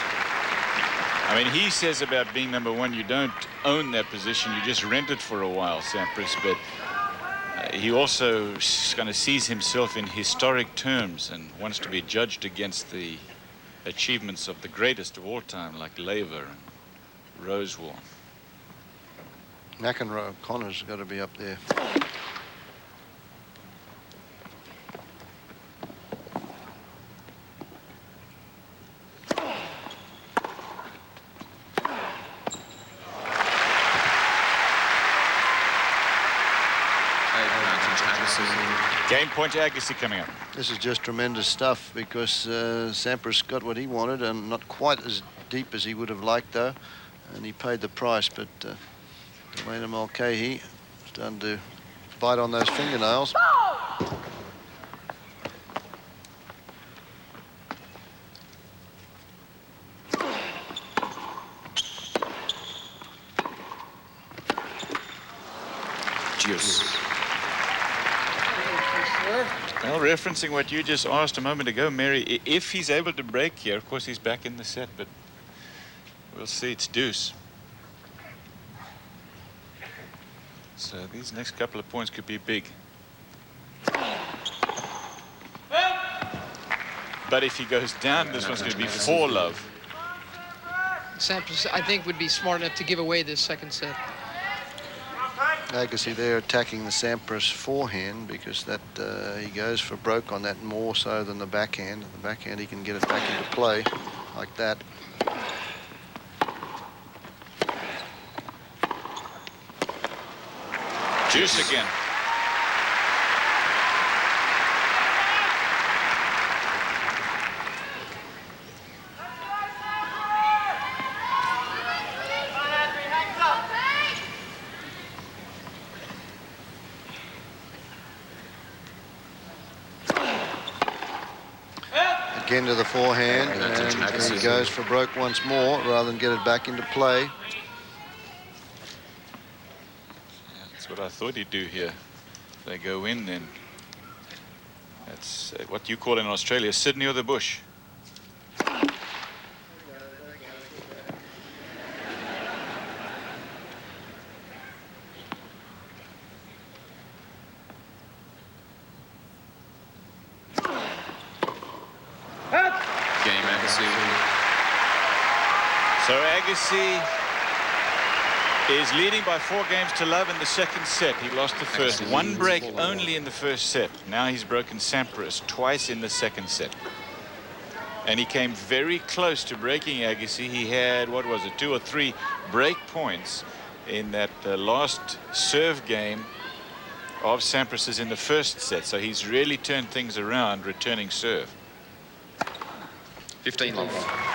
I mean, he says about being number 1, you don't own that position, you just rent it for a while, Sampras, but he also kind of sees himself in historic terms and wants to be judged against the achievements of the greatest of all time, like Lever and Rosewall. McEnroe, Connor's got to be up there. Game point to Agassi coming up. This is just tremendous stuff because Sampras got what he wanted, and not quite as deep as he would have liked though, and he paid the price. But Elena Mulcahy starting to bite on those fingernails. Juice. Well, referencing what you just asked a moment ago, Mary, if he's able to break here, of course he's back in the set, but we'll see. It's deuce. So these next couple of points could be big. But if he goes down, this one's going to be 4-love. Sampras, I think, would be smart enough to give away this second set. Agassi there attacking the Sampras forehand because that he goes for broke on that more so than the backhand. The backhand he can get it back into play like that. Juice again. Again to the forehand, and he goes for broke once more rather than get it back into play. That's what I thought he'd do here. If they go in, then that's what you call in Australia Sydney or the bush. So Agassi is leading by 4 games to love in the second set. He lost the first. One break only in the first set. Now he's broken Sampras twice in the second set. And he came very close to breaking Agassi. He had, what was it, 2 or 3 break points in that last serve game of Sampras's in the first set. So he's really turned things around, returning serve. 15 love.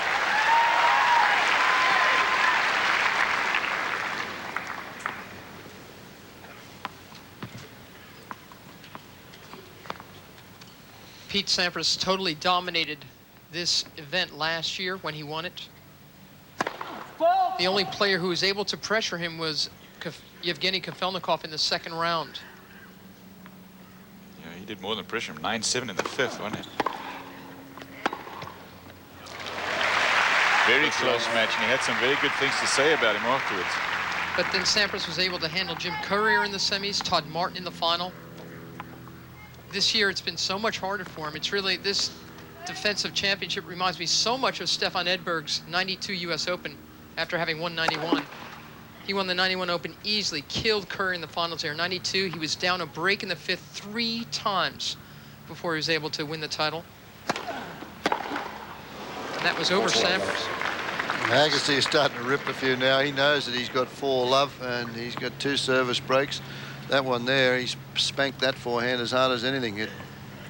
Pete Sampras totally dominated this event last year when he won it. The only player who was able to pressure him was Yevgeny Kafelnikov in the second round. Yeah, he did more than pressure him. 9-7 in the fifth, wasn't it? Very close match, and he had some very good things to say about him afterwards. But then Sampras was able to handle Jim Courier in the semis, Todd Martin in the final. This year, it's been so much harder for him. It's really, this defensive championship reminds me so much of Stefan Edberg's 92 U.S. Open after having won 91. He won the 91 Open easily, killed Curry in the finals there. 92, he was down a break in the fifth 3 times before he was able to win the title. And that was over Sampras. Agassi is starting to rip a few now. He knows that he's got 4 love and he's got 2 service breaks. That one there, he's spanked that forehand as hard as anything.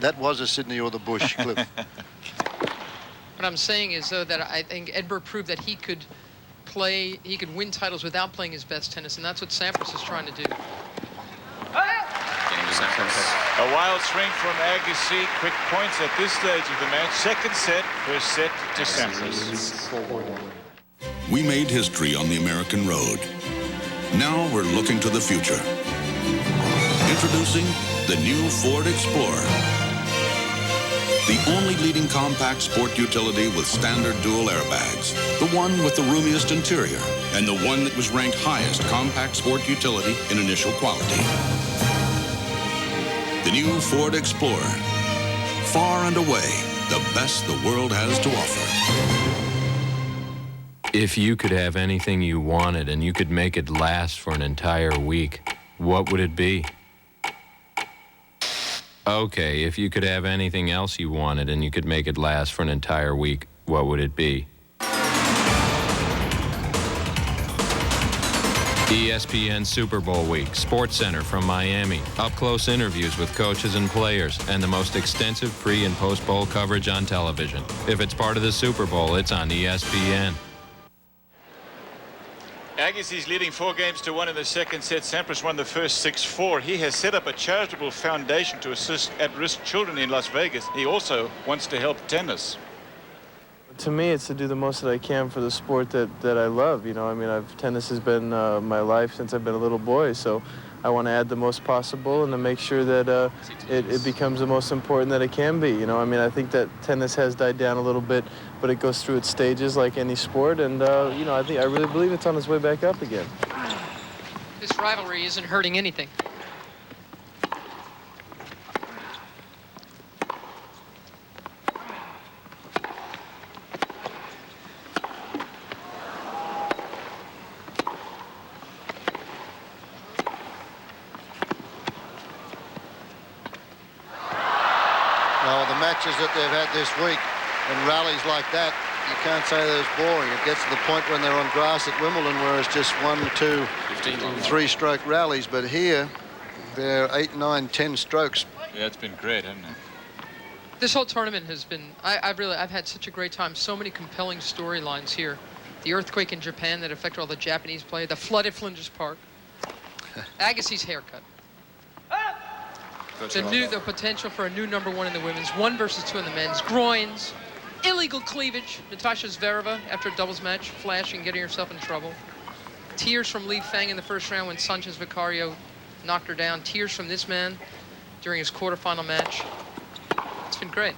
That was a Sydney or the bush, Cliff. What I'm saying is, though, that I think Edberg proved that he could play, he could win titles without playing his best tennis, and that's what Sampras is trying to do. A wild swing from Agassi. Quick points at this stage of the match. Second set, first set to Sampras. We made history on the American road. Now we're looking to the future. Introducing the new Ford Explorer. The only leading compact sport utility with standard dual airbags. The one with the roomiest interior. And the one that was ranked highest compact sport utility in initial quality. The new Ford Explorer. Far and away, the best the world has to offer. If you could have anything you wanted and you could make it last for an entire week, what would it be? Okay, if you could have anything else you wanted and you could make it last for an entire week, what would it be? ESPN Super Bowl week, SportsCenter from Miami. Up-close interviews with coaches and players, and the most extensive pre- and post-bowl coverage on television. If it's part of the Super Bowl, it's on ESPN. Agassi's leading 4-1 in the second set. Sampras won the first 6-4. He has set up a charitable foundation to assist at-risk children in Las Vegas. He also wants to help tennis. To me, it's to do the most that I can for the sport that I love. You know, I mean, tennis has been my life since I've been a little boy, so I want to add the most possible and to make sure that it becomes the most important that it can be. You know, I mean, I think that tennis has died down a little bit, but it goes through its stages like any sport, and you know, I really believe it's on its way back up again. This rivalry isn't hurting anything. That they've had this week and rallies like that, you can't say that it's boring. It gets to the point when they're on grass at Wimbledon where it's just 1, 2, 3-stroke rallies, but here they're 8, 9, 10 strokes. Yeah, it's been great, hasn't it? This whole tournament has been, I've had such a great time. So many compelling storylines here. The earthquake in Japan that affected all the Japanese play, the flood at Flinders Park, Agassi's haircut. The potential for a new #1 in the women's, 1 versus 2 in the men's, groins, illegal cleavage, Natasha Zvereva after a doubles match, flashing, getting herself in trouble. Tears from Li Feng in the first round when Sanchez Vicario knocked her down. Tears from this man during his quarterfinal match. It's been great.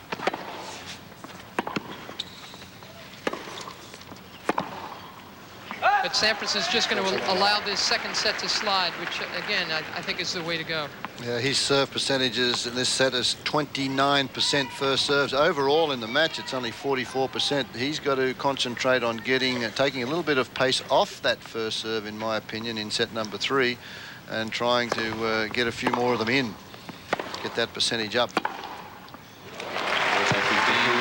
But Sampras is just going to allow this second set to slide, which, again, I think is the way to go. Yeah, his serve percentages in this set is 29% first serves. Overall in the match, it's only 44%. He's got to concentrate on taking a little bit of pace off that first serve, in my opinion, in set number 3, and trying to get a few more of them in. Get that percentage up.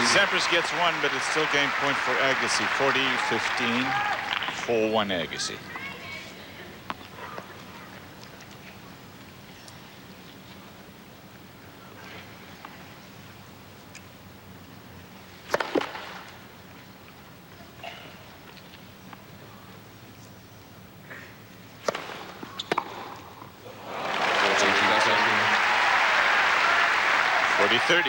Sampras gets 1, but it's still game point for Agassi. 40-15, 4-1 Agassi. .30.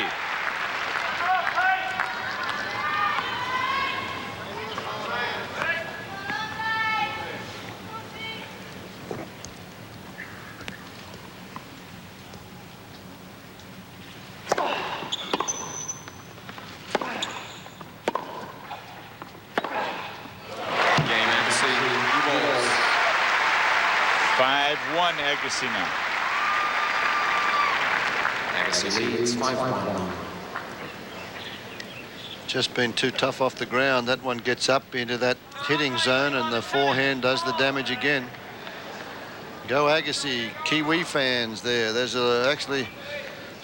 Game Agassi. 5-1 Agassi now. Leads 5-1. Just been too tough off the ground. That one gets up into that hitting zone and the forehand does the damage again. Go Agassi. Kiwi fans there. There's actually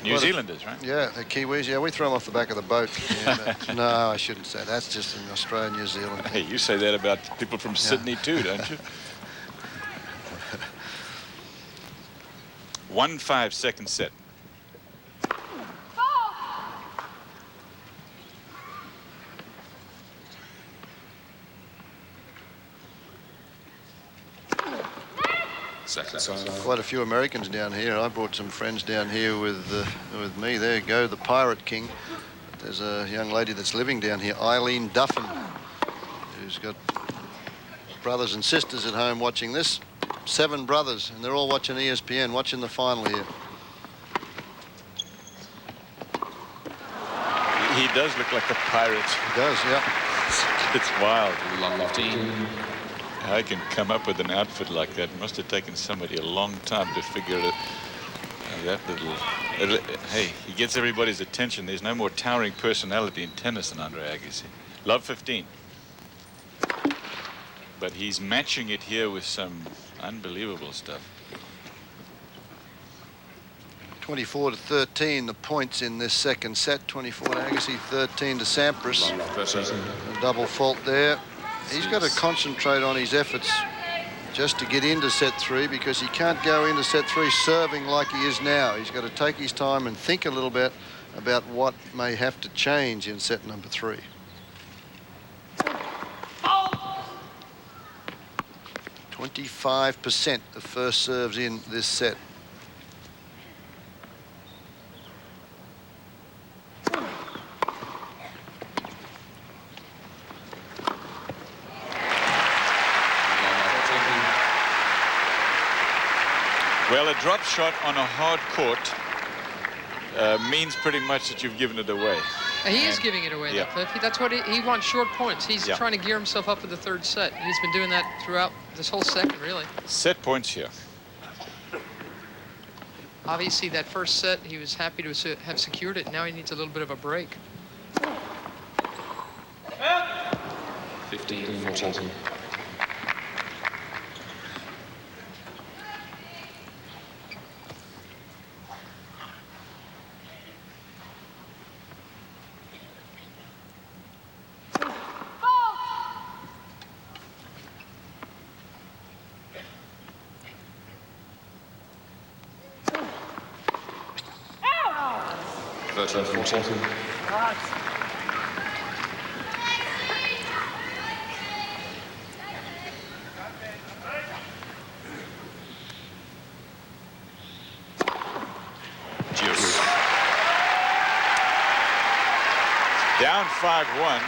New Zealanders, right? Yeah, the Kiwis. Yeah, we throw them off the back of the boat. Yeah, no, I shouldn't say. That's just in Australia and New Zealand. Hey, you say that about people from Sydney too, don't you? 1-5 second set. Quite a few Americans down here. I brought some friends down here with me. There you go, the Pirate King. There's a young lady that's living down here, Eileen Duffin, who's got brothers and sisters at home watching this. 7 brothers, and they're all watching ESPN, watching the final here. He does look like a pirate. He does, yeah. It's wild. I can come up with an outfit like that. It must have taken somebody a long time to figure it. That little. Hey, he gets everybody's attention. There's no more towering personality in tennis than Andre Agassi. Love 15. But he's matching it here with some unbelievable stuff. 24-13, the points in this second set. 24 to Agassi, 13 to Sampras. A double fault there. He's got to concentrate on his efforts just to get into set 3, because he can't go into set 3 serving like he is now. He's got to take his time and think a little bit about what may have to change in set number 3. Oh. 25% of first serves in this set. Well, a drop shot on a hard court means pretty much that you've given it away. He is giving it away, though, Cliff. That's what he wants, short points. He's trying to gear himself up for the third set. He's been doing that throughout this whole second, really. Set points here. Obviously, that first set, he was happy to have secured it. Now he needs a little bit of a break. 15-14. Down 5-1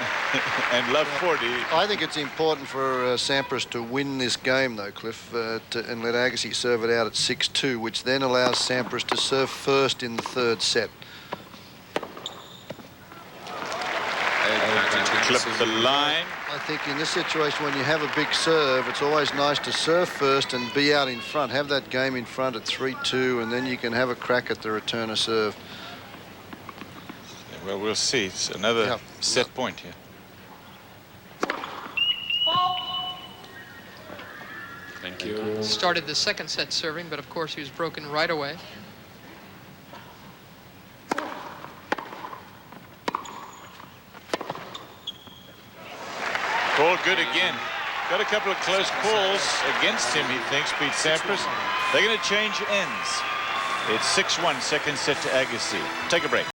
and love 40. I think it's important for Sampras to win this game, though, Cliff, and let Agassi serve it out at 6-2, which then allows Sampras to serve first in the third set. Clip the line. I think in this situation, when you have a big serve, it's always nice to serve first and be out in front. Have that game in front at 3-2, and then you can have a crack at the return of serve. Well, we'll see. It's another set point here. Thank you. Started the second set serving, but of course he was broken right away. Ball good again. Got a couple of close calls against him, he thinks, Pete Sampras. They're going to change ends. It's 6-1, second set to Agassi. Take a break.